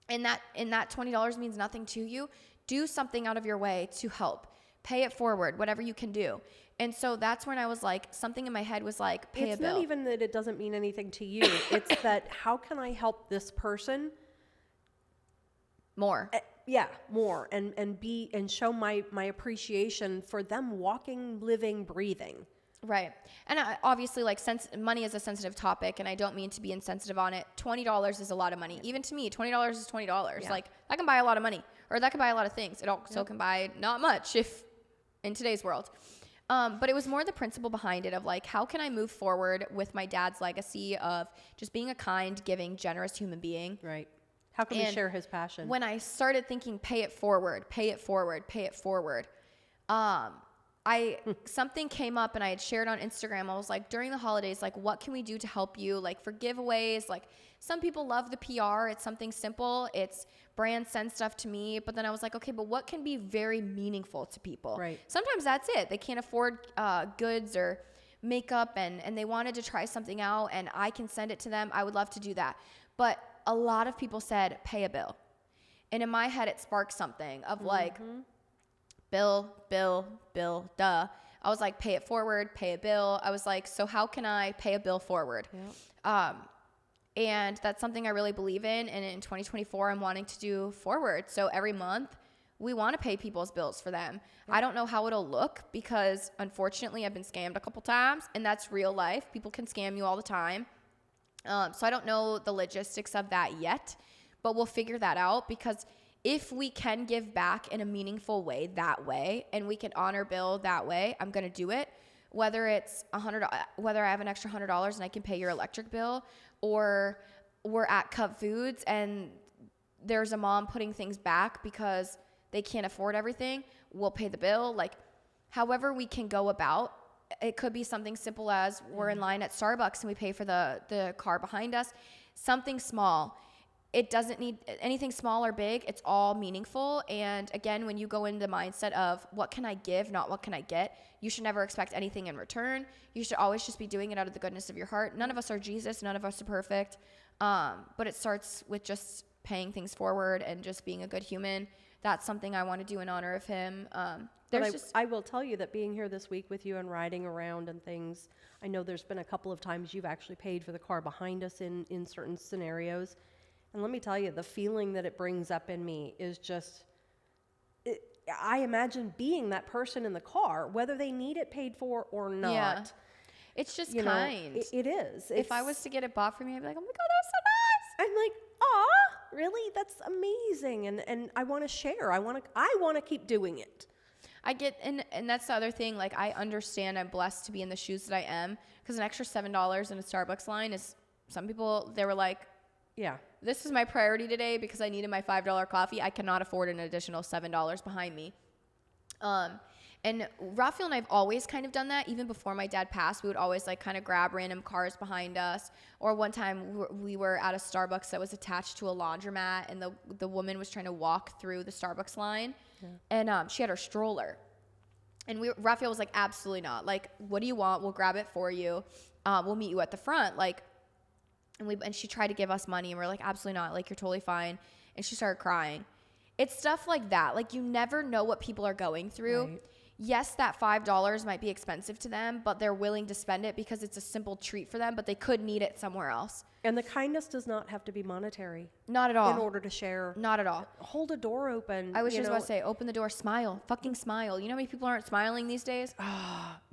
and that $20 means nothing to you, do something out of your way to help. Pay it forward, whatever you can do. And so that's when I was like, something in my head was like, pay a bill. It's not even that it doesn't mean anything to you. It's that how can I help this person more? More and show my appreciation for them walking, living, breathing. Right. And obviously, like, money is a sensitive topic, and I don't mean to be insensitive on it. $20 is a lot of money. Even to me, $20 is $20. Yeah. Like, that can buy a lot of money, or that can buy a lot of things. It also can buy not much in today's world. But it was more the principle behind it of, like, how can I move forward with my dad's legacy of just being a kind, giving, generous human being? Right. How can we share his passion? When I started thinking, pay it forward, something came up and I had shared on Instagram. I was like, during the holidays, like, what can we do to help you? Like, for giveaways, like, some people love the PR. It's something simple. It's brands send stuff to me. But then I was like, okay, but what can be very meaningful to people? Right. Sometimes that's it. They can't afford goods or makeup and they wanted to try something out and I can send it to them. I would love to do that. But a lot of people said, pay a bill. And in my head, it sparked something of like, bill, duh. I was like, pay it forward, pay a bill. I was like, so how can I pay a bill forward? Yep. And that's something I really believe in. And in 2024, I'm wanting to do forward. So every month, we want to pay people's bills for them. Yep. I don't know how it'll look because, unfortunately, I've been scammed a couple times, and that's real life. People can scam you all the time. So I don't know the logistics of that yet, but we'll figure that out because if we can give back in a meaningful way that way, and we can honor Bill that way, I'm going to do it. Whether it's whether I have an extra $100 and I can pay your electric bill, or we're at Cub Foods and there's a mom putting things back because they can't afford everything, we'll pay the bill. Like, however we can go about. It could be something simple as we're in line at Starbucks and we pay for the car behind us. Something small. It doesn't need anything small or big. It's all meaningful. And again, when you go into the mindset of what can I give, not what can I get, you should never expect anything in return. You should always just be doing it out of the goodness of your heart. None of us are Jesus. None of us are perfect. But it starts with just paying things forward and just being a good human. That's something I want to do in honor of him. I will tell you that being here this week with you and riding around and things, I know there's been a couple of times you've actually paid for the car behind us in certain scenarios. And let me tell you, the feeling that it brings up in me is just, I imagine being that person in the car, whether they need it paid for or not. Yeah. It's just kind. It is. If I was to get it bought for me, I'd be like, oh my God, that was so nice. I'm like, aw. really? That's amazing. And I want to share. I want to keep doing it. I get, and that's the other thing. Like, I understand I'm blessed to be in the shoes that I am, because an extra $7 in a Starbucks line is, some people, they were like, yeah, this is my priority today because I needed my $5 coffee. I cannot afford an additional $7 behind me. And Raphael and I've always kind of done that. Even before my dad passed, we would always like kind of grab random cars behind us. Or one time we were at a Starbucks that was attached to a laundromat, and the woman was trying to walk through the Starbucks line, and she had her stroller. And Raphael was like, absolutely not. Like, what do you want? We'll grab it for you. We'll meet you at the front. Like, and she tried to give us money, and we're like, absolutely not. Like, you're totally fine. And she started crying. It's stuff like that. Like, you never know what people are going through. Right. Yes, that $5 might be expensive to them, but they're willing to spend it because it's a simple treat for them, but they could need it somewhere else. And the kindness does not have to be monetary. Not at all. In order to share. Not at all. Hold a door open. I was just about to say, open the door, smile. Fucking smile. You know how many people aren't smiling these days?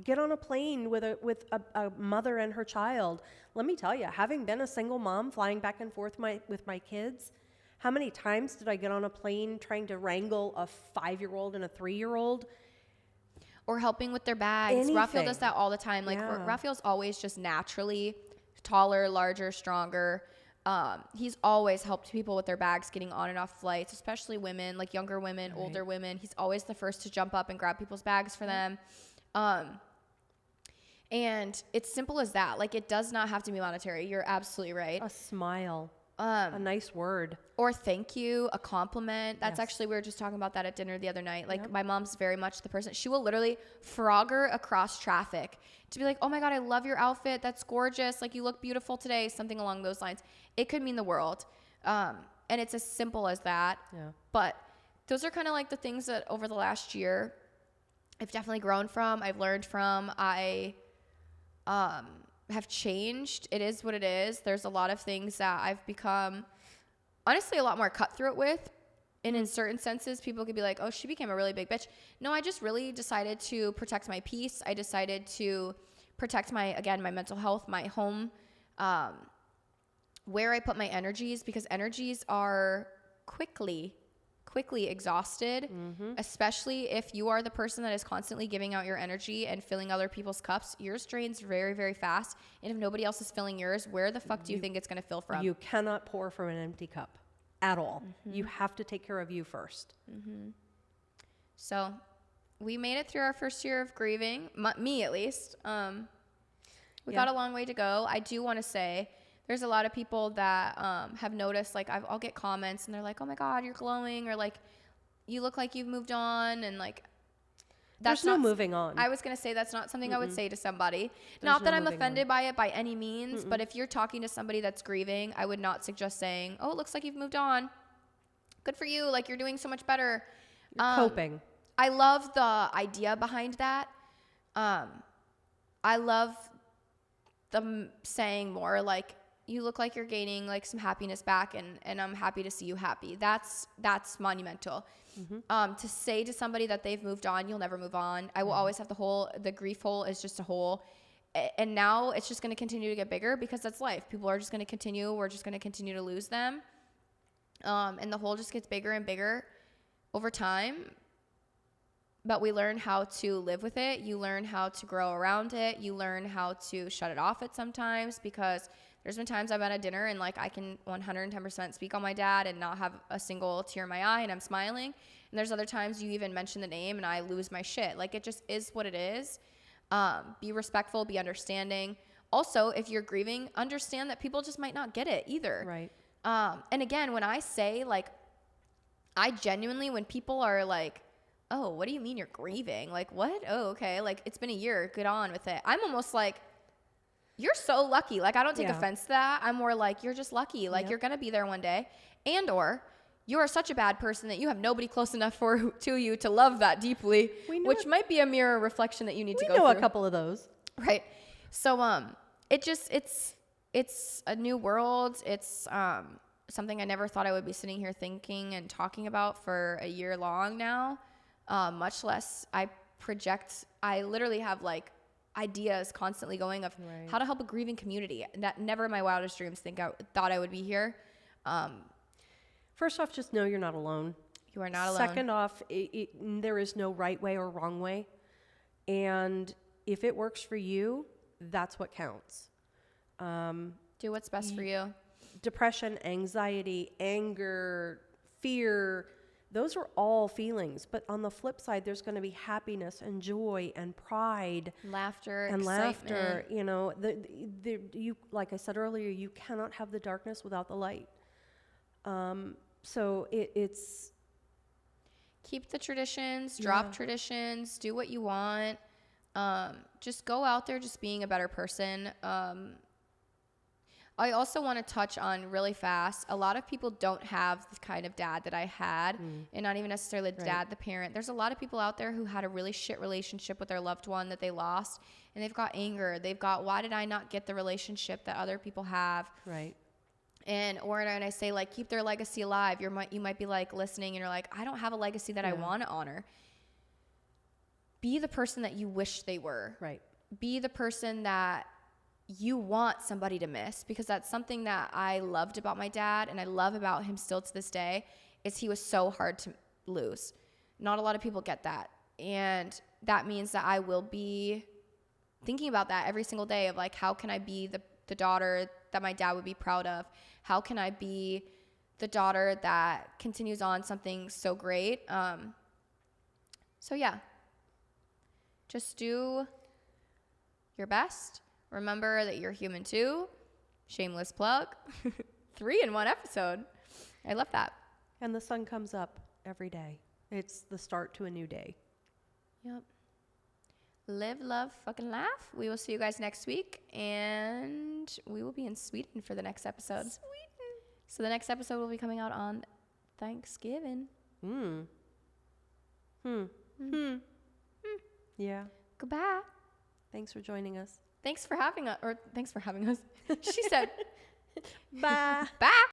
Get on a plane with a mother and her child. Let me tell you, having been a single mom flying back and forth with my kids, how many times did I get on a plane trying to wrangle a 5-year-old and a 3-year-old? Or helping with their bags. Anything. Raphael does that all the time. Like, Raphael's always just naturally taller, larger, stronger. He's always helped people with their bags getting on and off flights, especially women, like younger women, right. Older women. He's always the first to jump up and grab people's bags for them. And it's simple as that. Like, it does not have to be monetary. You're absolutely right. A smile. A nice word. Or thank you, a compliment. That's actually, we were just talking about that at dinner the other night. Like, my mom's very much the person. She will literally Frogger across traffic to be like, oh my God, I love your outfit. That's gorgeous. Like, you look beautiful today. Something along those lines. It could mean the world. And it's as simple as that. Yeah. But those are kind of like the things that over the last year I've definitely grown from. I've learned from. I have changed. It is what it is. There's a lot of things that I've become, honestly, a lot more cutthroat with. And in certain senses, people could be like, oh, she became a really big bitch. No, I just really decided to protect my peace. I decided to protect my mental health, my home, where I put my energies, because energies are quickly exhausted, especially if you are the person that is constantly giving out your energy and filling other people's cups. Yours drains very, very fast. And if nobody else is filling yours, where the fuck do you think it's going to fill from? You cannot pour from an empty cup at all. You have to take care of you first. So we made it through our first year of grieving, me at least. We got a long way to go. I do want to say, there's a lot of people that have noticed, like, I'll get comments and they're like, oh my God, you're glowing, or like, you look like you've moved on, and like, that's no moving on. I was going to say that's not something I would say to somebody. Not that I'm offended by it by any means, but if you're talking to somebody that's grieving, I would not suggest saying, oh, it looks like you've moved on. Good for you. Like, you're doing so much better. You're coping. I love the idea behind that. I love them saying more like, you look like you're gaining like some happiness back, and I'm happy to see you happy. That's monumental. To say to somebody that they've moved on, you'll never move on. I will always have the grief hole is just a hole. And now it's just going to continue to get bigger because that's life. People are just going to continue. We're just going to continue to lose them. And the hole just gets bigger and bigger over time. But we learn how to live with it. You learn how to grow around it. You learn how to shut it off at sometimes, because there's been times I've been at dinner and like I can 110% speak on my dad and not have a single tear in my eye and I'm smiling. And there's other times you even mention the name and I lose my shit. Like, it just is what it is. Be respectful, be understanding. Also, if you're grieving, understand that people just might not get it either. Right. And again, when I say, like, I genuinely, when people are like, oh, what do you mean you're grieving? Like, what? Oh, okay. Like, it's been a year. Get on with it. I'm almost like, you're so lucky. Like, I don't take offense to that. I'm more like, you're just lucky. Like, you're going to be there one day. And or you are such a bad person that you have nobody close enough to you to love that deeply, which might be a mirror reflection that you need to go through. We know a couple of those. Right. So, it's a new world. It's something I never thought I would be sitting here thinking and talking about for a year long now. Much less I literally have like ideas constantly going of how to help a grieving community that never in my wildest dreams thought I would be here. First off, just know you're not alone. You are not alone. Second off, there is no right way or wrong way. And if it works for you, that's what counts. Do what's best for you. Depression, anxiety, anger, fear, those are all feelings. But on the flip side, there's going to be happiness and joy and pride. Laughter, and excitement. Laughter. You know, you, like I said earlier, you cannot have the darkness without the light. So it's... Keep the traditions, drop traditions, do what you want. Just go out there just being a better person. I also want to touch on really fast, a lot of people don't have the kind of dad that I had, and not even necessarily the dad, the parent. There's a lot of people out there who had a really shit relationship with their loved one that they lost, and they've got anger. They've got, why did I not get the relationship that other people have? Right. And I say, like, keep their legacy alive. You might be like listening and you're like, I don't have a legacy that I want to honor. Be the person that you wish they were. Right. Be the person that you want somebody to miss, because that's something that I loved about my dad and I love about him still to this day, is he was so hard to lose. Not a lot of people get that. And that means that I will be thinking about that every single day of, like, how can I be the daughter that my dad would be proud of? How can I be the daughter that continues on something so great? So yeah, just do your best. Remember that you're human too. Shameless plug. 3 in 1 episode. I love that. And the sun comes up every day. It's the start to a new day. Yep. Live, love, fucking laugh. We will see you guys next week, and we will be in Sweden for the next episode. So the next episode will be coming out on Thanksgiving. Yeah. Goodbye. Thanks for joining us. Thanks for having us. She said, Bye. bye.